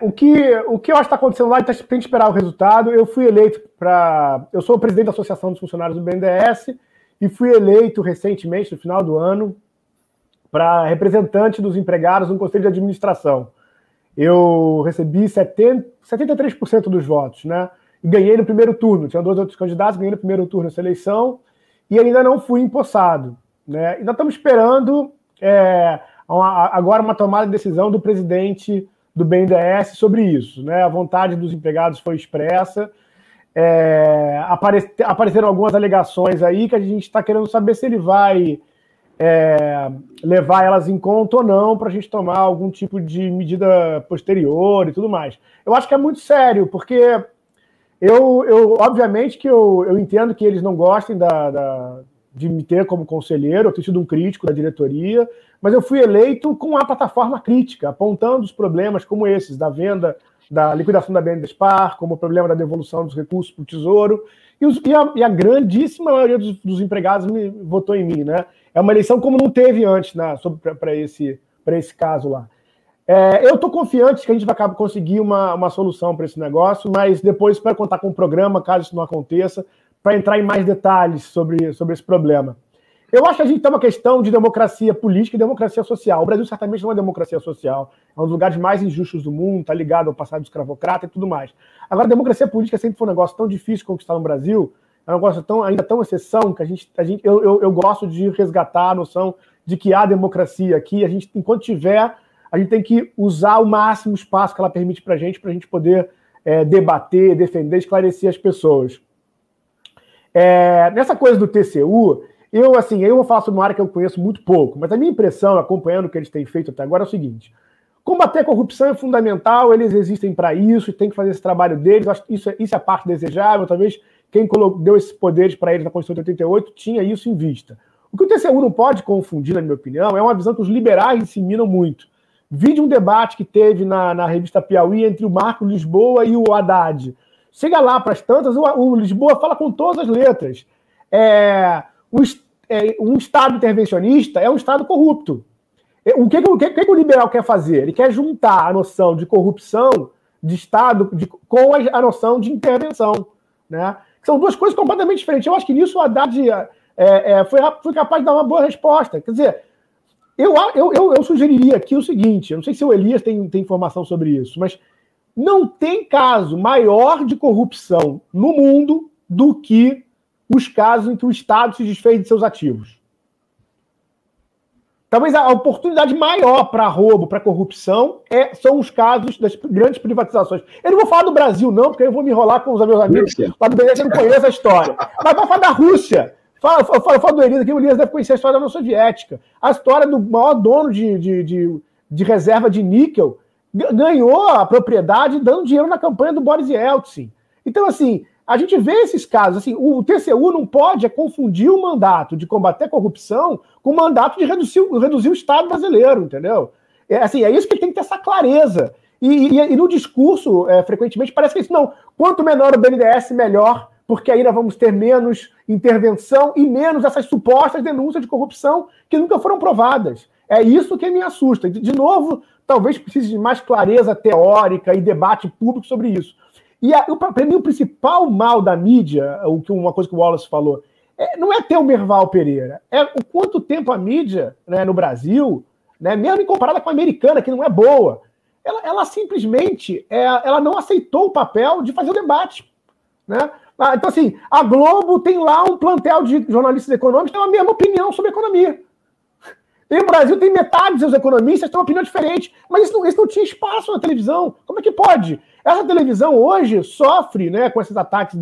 O que eu acho que está acontecendo lá, a gente tem que esperar o resultado. Eu fui eleito eu sou o presidente da Associação dos Funcionários do BNDES e fui eleito recentemente, no final do ano, para representante dos empregados no Conselho de Administração. Eu recebi 73% dos votos, né? E ganhei no primeiro turno. Tinha 2 outros candidatos, ganhei no primeiro turno essa eleição e ainda não fui empossado, né? Ainda estamos esperando agora uma tomada de decisão do presidente do BNDES sobre isso, né? A vontade dos empregados foi expressa. Apareceram algumas alegações aí que a gente está querendo saber se ele vai levar elas em conta ou não para a gente tomar algum tipo de medida posterior e tudo mais. Eu acho que é muito sério, porque obviamente que eu entendo que eles não gostem de me ter como conselheiro, eu tenho sido um crítico da diretoria, mas eu fui eleito com uma plataforma crítica, apontando os problemas como esses, da liquidação da BNDESPAR, como o problema da devolução dos recursos para o Tesouro, e a grandíssima maioria dos empregados votou em mim, né? É uma eleição como não teve antes, né, para esse caso lá. Eu estou confiante que a gente vai conseguir uma solução para esse negócio, mas depois espero contar com um programa, caso isso não aconteça, para entrar em mais detalhes sobre esse problema. Eu acho que a gente tem uma questão de democracia política e democracia social. O Brasil certamente não é uma democracia social. É um dos lugares mais injustos do mundo, está ligado ao passado escravocrata e tudo mais. Agora, a democracia política sempre foi um negócio tão difícil de conquistar no Brasil, é um negócio ainda tão exceção, que eu gosto de resgatar a noção de que há democracia aqui. Enquanto tiver, a gente tem que usar o máximo espaço que ela permite para a gente poder debater, defender, esclarecer as pessoas. Nessa coisa do TCU, eu vou falar sobre uma área que eu conheço muito pouco, mas a minha impressão, acompanhando o que eles têm feito até agora, é o seguinte: combater a corrupção é fundamental, eles existem para isso, tem que fazer esse trabalho deles, eu acho que isso é a parte desejável, talvez quem deu esses poderes para eles na Constituição de 88 tinha isso em vista. O que o TCU não pode confundir, na minha opinião, é uma visão que os liberais disseminam muito. Vi um debate que teve na revista Piauí entre o Marco Lisboa e o Haddad. Chega lá para as tantas, o Lisboa fala com todas as letras. Um Estado intervencionista é um Estado corrupto. O que o liberal quer fazer? Ele quer juntar a noção de corrupção de Estado com a noção de intervenção, né? São duas coisas completamente diferentes. Eu acho que nisso o Haddad foi capaz de dar uma boa resposta. Quer dizer, eu sugeriria aqui o seguinte, eu não sei se o Elias tem informação sobre isso, mas não tem caso maior de corrupção no mundo do que os casos em que o Estado se desfez de seus ativos. Talvez a oportunidade maior para roubo, para corrupção, são os casos das grandes privatizações. Eu não vou falar do Brasil, não, porque eu vou me enrolar com os meus amigos lá do BNDES, eu não conheço a história. Mas vai falar da Rússia. Fala do Elias aqui, o Elias deve conhecer a história da União Soviética. A história do maior dono de reserva de níquel ganhou a propriedade dando dinheiro na campanha do Boris Yeltsin. Então, assim, a gente vê esses casos. Assim, o TCU não pode confundir o mandato de combater a corrupção com o mandato de reduzir o Estado brasileiro, entendeu? É isso que tem que ter essa clareza. E no discurso, frequentemente, parece que é isso. Não, quanto menor o BNDES, melhor, porque aí nós vamos ter menos intervenção e menos essas supostas denúncias de corrupção que nunca foram provadas. É isso que me assusta. De novo, talvez precise de mais clareza teórica e debate público sobre isso. E para mim, o principal mal da mídia, uma coisa que o Wallace falou, não é ter o Merval Pereira, é o quanto tempo a mídia, né, no Brasil, né, mesmo em comparada com a americana, que não é boa, ela simplesmente ela não aceitou o papel de fazer o debate. Né? Então, assim, a Globo tem lá um plantel de jornalistas econômicos que tem a mesma opinião sobre economia. E o Brasil tem metade dos seus economistas que têm uma opinião diferente, mas isso não tinha espaço na televisão. Como é que pode? Essa televisão hoje sofre, né, com esses ataques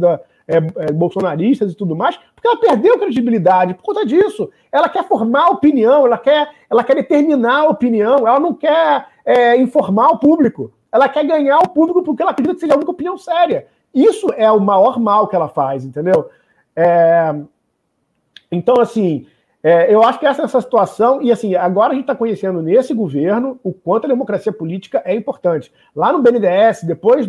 bolsonaristas e tudo mais, porque ela perdeu credibilidade por conta disso. Ela quer formar opinião, ela quer determinar a opinião, ela não quer informar o público. Ela quer ganhar o público porque ela acredita que seja a única opinião séria. Isso é o maior mal que ela faz, entendeu? Então, assim, eu acho que essa situação, e assim, agora a gente está conhecendo nesse governo o quanto a democracia política é importante. Lá no BNDES, depois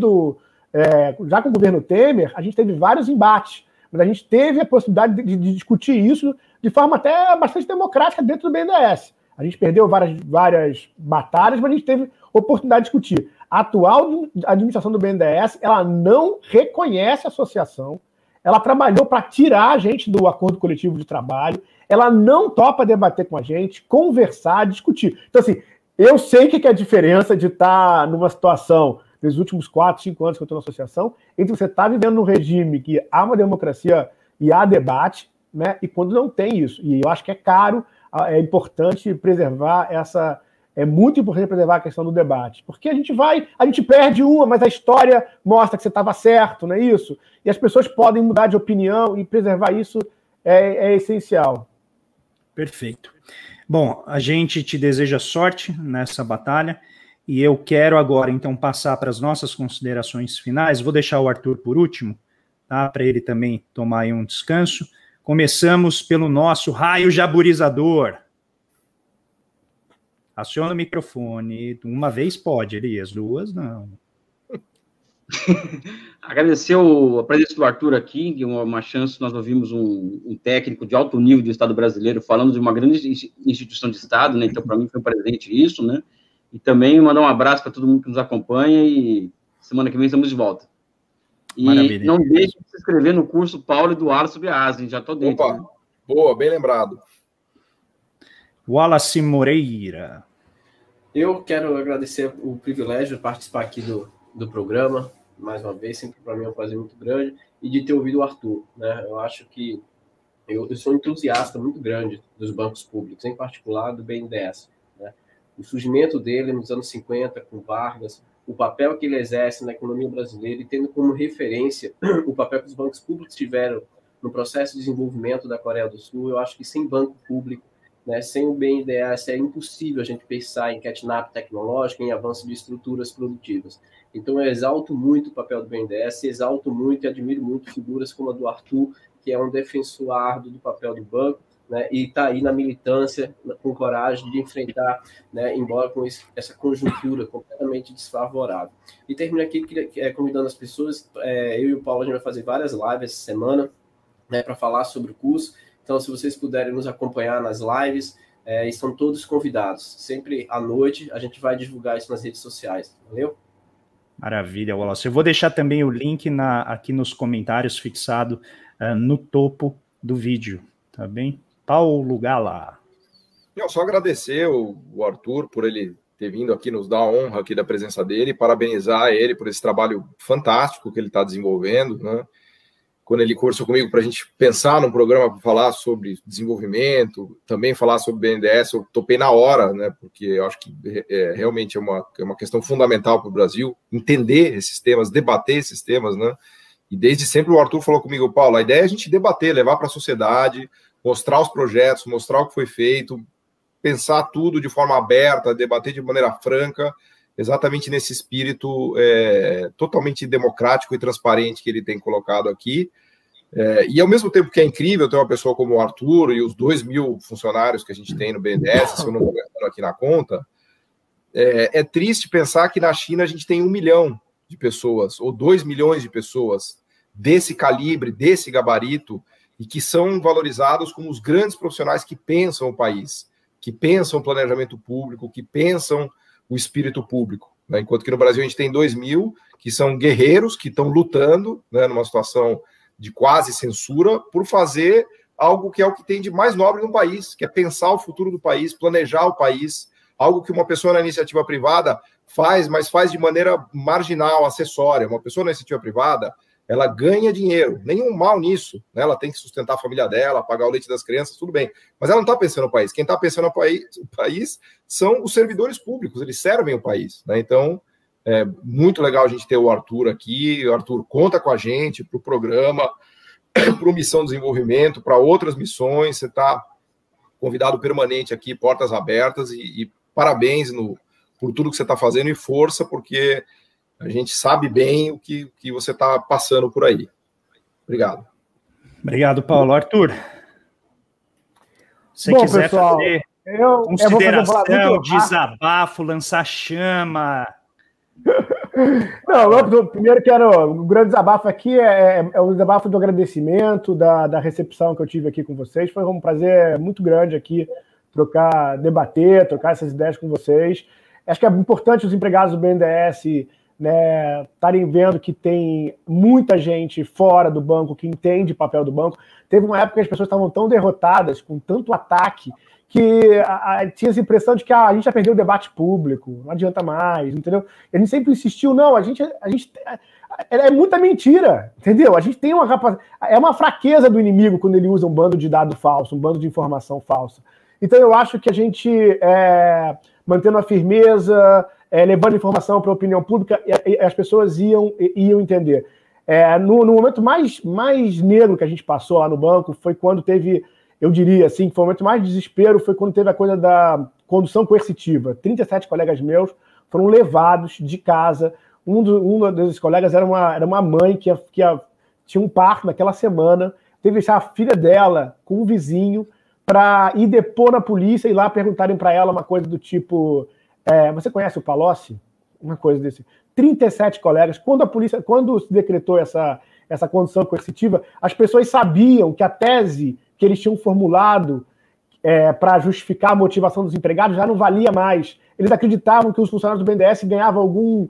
já com o governo Temer, a gente teve vários embates, mas a gente teve a possibilidade de discutir isso de forma até bastante democrática dentro do BNDES. A gente perdeu várias batalhas, mas a gente teve oportunidade de discutir. A atual administração do BNDES, ela não reconhece a associação, ela trabalhou para tirar a gente do acordo coletivo de trabalho, ela não topa debater com a gente, conversar, discutir. Então, assim, eu sei que é a diferença de estar numa situação, nos últimos 4, 5 anos que eu estou na associação, entre você estar vivendo num regime que há uma democracia e há debate, né, e quando não tem isso. E eu acho que é caro, é importante preservar é muito importante preservar a questão do debate, porque a gente perde mas a história mostra que você estava certo, não é isso? E as pessoas podem mudar de opinião e preservar isso é essencial. Perfeito. Bom, a gente te deseja sorte nessa batalha e eu quero agora, então, passar para as nossas considerações finais. Vou deixar o Arthur por último, tá? Para ele também tomar aí um descanso. Começamos pelo nosso raio jaburizador. Aciona o microfone. Uma vez pode, Elias, duas não. Agradecer a presença do Arthur aqui, que uma chance, nós ouvimos um técnico de alto nível do Estado brasileiro falando de uma grande instituição de Estado, né? Então, para mim, foi um presente isso, né? E também mandar um abraço para todo mundo que nos acompanha e semana que vem estamos de volta. E maravilha. Não deixe de se inscrever no curso Paulo Eduardo sobre a Ásia, já estou dentro. Opa, né? Boa, bem lembrado. Wallace Moreira. Eu quero agradecer o privilégio de participar aqui do programa, mais uma vez, sempre para mim é um prazer muito grande, e de ter ouvido o Arthur, né? Eu acho que eu sou um entusiasta muito grande dos bancos públicos, em particular do BNDES, né? O surgimento dele nos anos 50, com Vargas, o papel que ele exerce na economia brasileira e tendo como referência o papel que os bancos públicos tiveram no processo de desenvolvimento da Coreia do Sul, eu acho que sem banco público, né, sem o BNDES, é impossível a gente pensar em catch-up tecnológico, em avanço de estruturas produtivas. Então, eu exalto muito o papel do BNDES, exalto muito e admiro muito figuras como a do Arthur, que é um defensor árduo do papel do banco, né, e está aí na militância, com coragem de enfrentar, né, embora com essa conjuntura completamente desfavorável. E termino aqui convidando as pessoas, eu e o Paulo, a gente vai fazer várias lives essa semana, né, para falar sobre o curso. Então, se vocês puderem nos acompanhar nas lives, estão todos convidados. Sempre à noite, a gente vai divulgar isso nas redes sociais. Valeu? Maravilha, Wallace. Eu vou deixar também o link aqui nos comentários, fixado no topo do vídeo, tá bem? Paulo Gala. Eu só agradecer o Arthur por ele ter vindo aqui, nos dar a honra aqui da presença dele, parabenizar ele por esse trabalho fantástico que ele está desenvolvendo, né? Quando ele conversou comigo para a gente pensar num programa para falar sobre desenvolvimento, também falar sobre BNDES, eu topei na hora, né? Porque eu acho que realmente é uma questão fundamental para o Brasil entender esses temas, debater esses temas, né? E desde sempre o Arthur falou comigo, Paulo, a ideia é a gente debater, levar para a sociedade, mostrar os projetos, mostrar o que foi feito, pensar tudo de forma aberta, debater de maneira franca, exatamente nesse espírito totalmente democrático e transparente que ele tem colocado aqui. E ao mesmo tempo que é incrível ter uma pessoa como o Arthur e os 2.000 funcionários que a gente tem no BNDES, se eu não estou vendo aqui na conta, é triste pensar que na China a gente tem 1 milhão de pessoas, ou 2 milhões de pessoas desse calibre, desse gabarito, e que são valorizados como os grandes profissionais que pensam o país, que pensam o planejamento público, que pensam o espírito público, né? Enquanto que no Brasil a gente tem 2.000 que são guerreiros, que estão lutando, né, numa situação de quase censura, por fazer algo que é o que tem de mais nobre no país, que é pensar o futuro do país, planejar o país, algo que uma pessoa na iniciativa privada faz, mas faz de maneira marginal, acessória. Uma pessoa na iniciativa privada, ela ganha dinheiro, nenhum mal nisso, né? Ela tem que sustentar a família dela, pagar o leite das crianças, tudo bem. Mas ela não está pensando no país. Quem está pensando no país são os servidores públicos, eles servem o país, né? Então, é muito legal a gente ter o Arthur aqui. O Arthur, conta com a gente para o programa, para o Missão Desenvolvimento, para outras missões. Você está convidado permanente aqui, portas abertas, e parabéns por tudo que você está fazendo e força, porque a gente sabe bem o que você está passando por aí. Obrigado. Obrigado, Paulo. Arthur, se bom, quiser pessoal, fazer consideração, desabafo, lançar chama. Não, eu primeiro quero. O grande desabafo aqui é o desabafo do agradecimento, da recepção que eu tive aqui com vocês. Foi um prazer muito grande aqui debater, trocar essas ideias com vocês. Acho que é importante os empregados do BNDES, né, estarem vendo que tem muita gente fora do banco que entende o papel do banco. Teve uma época que as pessoas estavam tão derrotadas, com tanto ataque, que tinha essa impressão de que a gente já perdeu o debate público, não adianta mais, entendeu? A gente sempre insistiu, não, a gente é muita mentira, entendeu? A gente tem é uma fraqueza do inimigo quando ele usa um bando de dado falso, um bando de informação falsa. Então eu acho que a gente, mantendo a firmeza, levando informação para a opinião pública, as pessoas iam entender. No momento mais negro que a gente passou lá no banco foi quando teve, eu diria assim, que foi o momento mais de desespero, foi quando teve a coisa da condução coercitiva. 37 colegas meus foram levados de casa. Um desses colegas era uma mãe que tinha um parto naquela semana, teve que deixar a filha dela com um vizinho para ir depor na polícia e lá perguntarem para ela uma coisa do tipo: você conhece o Palocci? Uma coisa desse. 37 colegas. Quando se decretou essa condução coercitiva, as pessoas sabiam que a tese que eles tinham formulado para justificar a motivação dos empregados já não valia mais. Eles acreditavam que os funcionários do BNDES ganhavam algum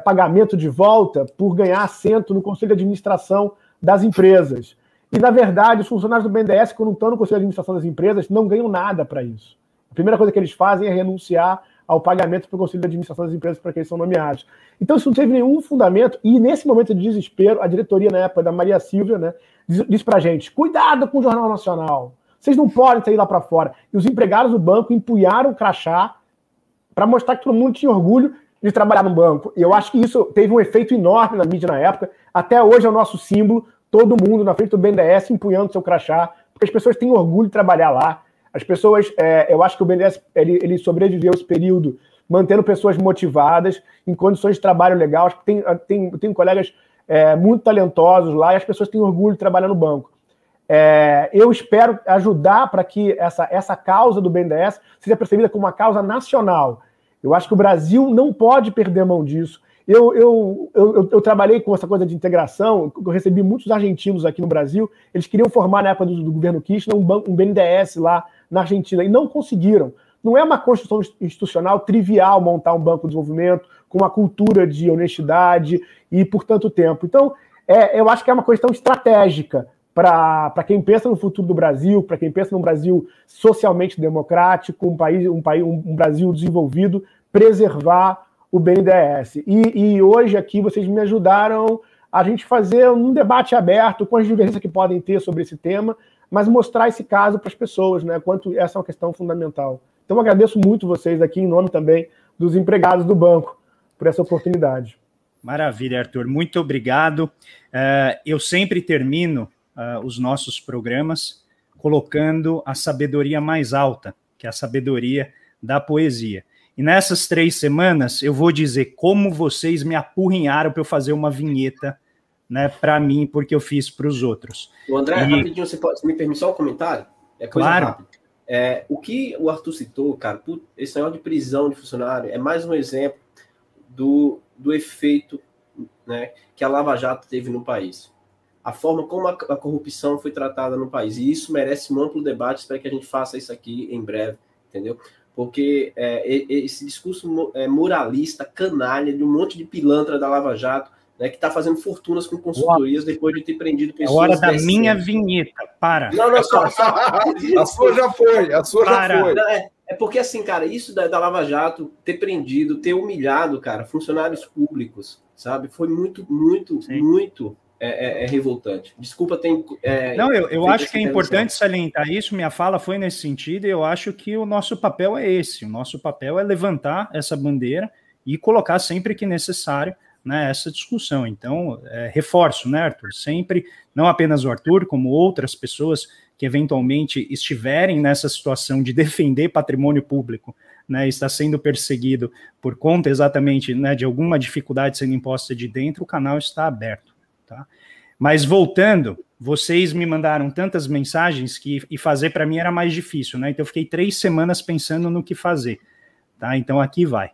pagamento de volta por ganhar assento no Conselho de Administração das empresas. E, na verdade, os funcionários do BNDES, quando estão no Conselho de Administração das empresas, não ganham nada para isso. A primeira coisa que eles fazem é renunciar ao pagamento para o Conselho de Administração das empresas para que eles são nomeados. Então, isso não teve nenhum fundamento, e nesse momento de desespero, a diretoria, na época da Maria Silvia, né, disse para a gente: cuidado com o Jornal Nacional, vocês não podem sair lá para fora. E os empregados do banco empunharam o crachá para mostrar que todo mundo tinha orgulho de trabalhar no banco. E eu acho que isso teve um efeito enorme na mídia na época. Até hoje é o nosso símbolo, todo mundo na frente do BNDES empunhando seu crachá, porque as pessoas têm orgulho de trabalhar lá. As pessoas, eu acho que o BNDES ele sobreviveu esse período mantendo pessoas motivadas, em condições de trabalho legal. Acho que tem colegas muito talentosos lá e as pessoas têm orgulho de trabalhar no banco. Eu espero ajudar para que essa causa do BNDES seja percebida como uma causa nacional. Eu acho que o Brasil não pode perder a mão disso. Eu trabalhei com essa coisa de integração, eu recebi muitos argentinos aqui no Brasil, eles queriam formar na época do governo Kirchner um BNDES lá na Argentina, e não conseguiram. Não é uma construção institucional trivial montar um banco de desenvolvimento com uma cultura de honestidade e por tanto tempo. Então, eu acho que é uma questão estratégica para quem pensa no futuro do Brasil, para quem pensa num Brasil socialmente democrático, um Brasil desenvolvido, preservar o BNDES. E hoje aqui vocês me ajudaram a gente fazer um debate aberto com as divergências que podem ter sobre esse tema, mas mostrar esse caso para as pessoas, né? Quanto essa é uma questão fundamental. Então, eu agradeço muito vocês aqui, em nome também dos empregados do banco, por essa oportunidade. Maravilha, Arthur. Muito obrigado. Eu sempre termino os nossos programas colocando a sabedoria mais alta, que é a sabedoria da poesia. E nessas 3 semanas, eu vou dizer como vocês me apurrinharam para eu fazer uma vinheta, né, para mim, porque eu fiz para os outros. O André, rapidinho, você me permite só um comentário? É coisa claro. Rápida. O que o Arthur citou, cara, esse negócio de prisão de funcionário é mais um exemplo do efeito, né, que a Lava Jato teve no país. A forma como a corrupção foi tratada no país. E isso merece um amplo debate. Espero que a gente faça isso aqui em breve, entendeu? Porque esse discurso moralista, canalha, de um monte de pilantra da Lava Jato, né, que está fazendo fortunas com consultorias depois de ter prendido pessoas. É hora da minha vinheta, para. Não, só. A sua já foi, já foi. Não, é porque, assim, cara, isso da Lava Jato ter prendido, ter humilhado, cara, funcionários públicos, sabe? Foi muito revoltante. Desculpa, Não, eu acho que é importante salientar isso, minha fala foi nesse sentido, e eu acho que o nosso papel é esse. O nosso papel é levantar essa bandeira e colocar sempre que necessário, né, essa discussão. Então, reforço, né, Arthur? Sempre, não apenas o Arthur, como outras pessoas que eventualmente estiverem nessa situação de defender patrimônio público, né, está sendo perseguido por conta exatamente, né, de alguma dificuldade sendo imposta de dentro, o canal está aberto, tá? Mas voltando, vocês me mandaram tantas mensagens e fazer para mim era mais difícil, né? Então eu fiquei 3 semanas pensando no que fazer, tá? Então aqui vai.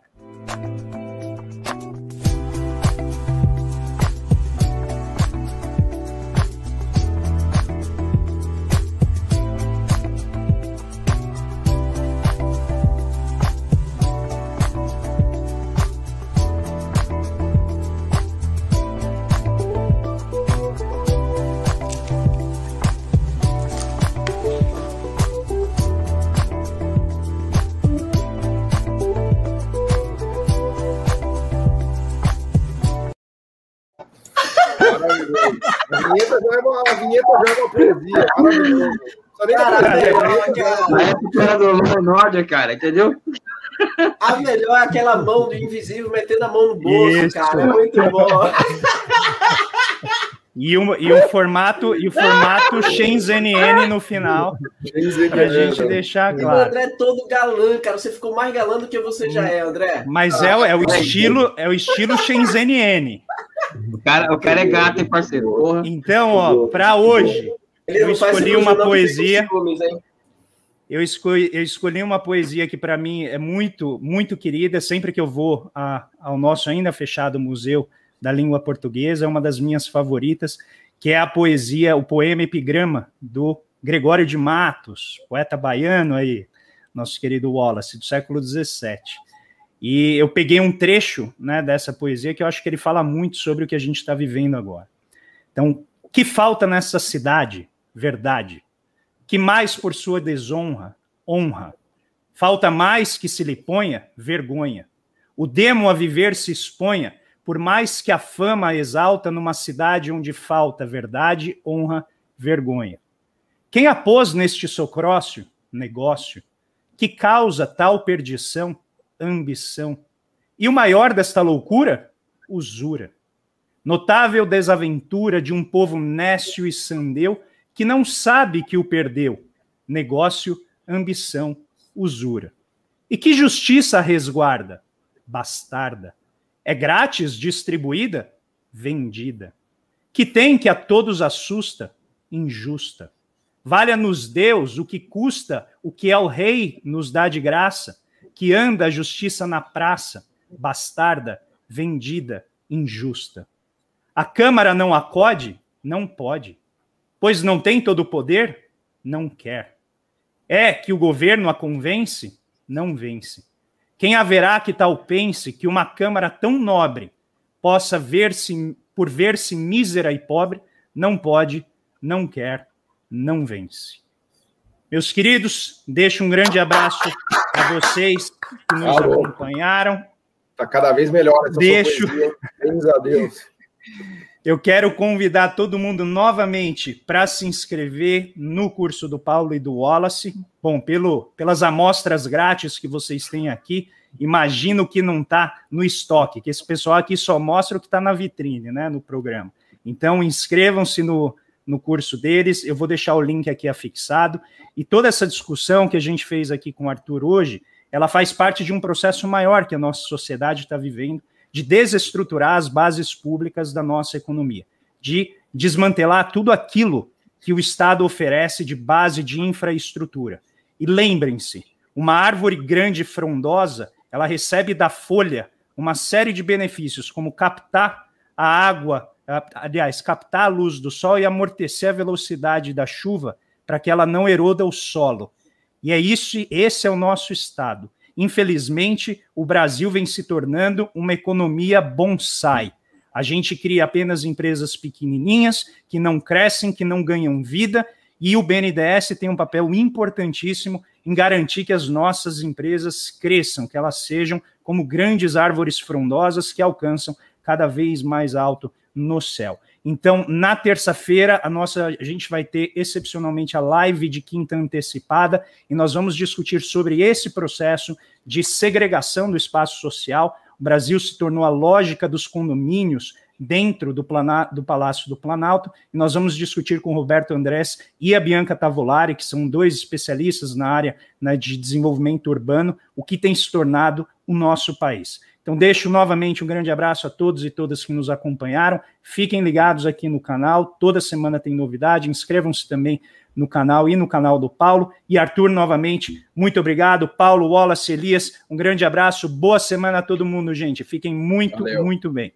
A vinheta já é uma poesia, maravilhoso. Na época do Leonardo, cara, entendeu? A melhor é aquela mão do invisível metendo a mão no bolso, isso. Cara, é muito bom. E o formato XNN no final, pra gente deixar claro. O André é todo galã, cara. Você ficou mais galã do que você já é, André. Mas é o estilo XNN. O cara é gato, hein, parceiro? Porra. Então, ó, para hoje, eu escolhi uma poesia. Eu escolhi uma poesia que para mim é muito, muito querida. Sempre que eu vou ao nosso ainda fechado Museu da Língua Portuguesa, é uma das minhas favoritas, que é a poesia, o poema Epigrama, do Gregório de Matos, poeta baiano aí, nosso querido Wallace, do século XVII. E eu peguei um trecho, né, dessa poesia que eu acho que ele fala muito sobre o que a gente está vivendo agora. Então, o que falta nessa cidade? Verdade. Que mais por sua desonra? Honra. Falta mais que se lhe ponha? Vergonha. O demo a viver se exponha, por mais que a fama a exalta numa cidade onde falta verdade, honra, vergonha. Quem a pôs neste socrócio? Negócio. Que causa tal perdição? Ambição. E o maior desta loucura? Usura. Notável desaventura de um povo nécio e sandeu que não sabe que o perdeu. Negócio, ambição, usura. E que justiça a resguarda? Bastarda. É grátis distribuída? Vendida. Que tem que a todos assusta? Injusta. Valha-nos Deus o que custa, o que ao rei nos dá de graça, que anda a justiça na praça, bastarda, vendida, injusta. A Câmara não acode? Não pode. Pois não tem todo o poder? Não quer. É que o governo a convence? Não vence. Quem haverá que tal pense que uma Câmara tão nobre possa ver-se mísera e pobre? Não pode, não quer, não vence. Meus queridos, deixo um grande abraço a vocês que nos acompanharam. Está cada vez melhor essa Deixo... poesia. Graças a Deus. Eu quero convidar todo mundo novamente para se inscrever no curso do Paulo e do Wallace. Bom, pelas amostras grátis que vocês têm aqui, imagino que não está no estoque, que esse pessoal aqui só mostra o que está na vitrine, né, no programa. Então, inscrevam-se no curso deles, eu vou deixar o link aqui afixado. E toda essa discussão que a gente fez aqui com o Arthur hoje, ela faz parte de um processo maior que a nossa sociedade está vivendo, de desestruturar as bases públicas da nossa economia, de desmantelar tudo aquilo que o Estado oferece de base de infraestrutura. E lembrem-se, uma árvore grande e frondosa, ela recebe da folha uma série de benefícios, como captar a água, aliás, captar a luz do sol e amortecer a velocidade da chuva para que ela não eroda o solo. E esse é o nosso Estado. Infelizmente, o Brasil vem se tornando uma economia bonsai. A gente cria apenas empresas pequenininhas, que não crescem, que não ganham vida, e o BNDES tem um papel importantíssimo em garantir que as nossas empresas cresçam, que elas sejam como grandes árvores frondosas que alcançam cada vez mais alto no céu. Então, na terça-feira, a gente vai ter excepcionalmente a live de quinta antecipada e nós vamos discutir sobre esse processo de segregação do espaço social. O Brasil se tornou a lógica dos condomínios dentro do Palácio do Planalto e nós vamos discutir com o Roberto Andrés e a Bianca Tavolari, que são dois especialistas na área, né, de desenvolvimento urbano, o que tem se tornado o nosso país. Então, deixo novamente um grande abraço a todos e todas que nos acompanharam. Fiquem ligados aqui no canal, toda semana tem novidade. Inscrevam-se também no canal e no canal do Paulo. E Arthur, novamente, muito obrigado. Paulo, Wallace, Elias, um grande abraço. Boa semana a todo mundo, gente. Fiquem muito, muito bem.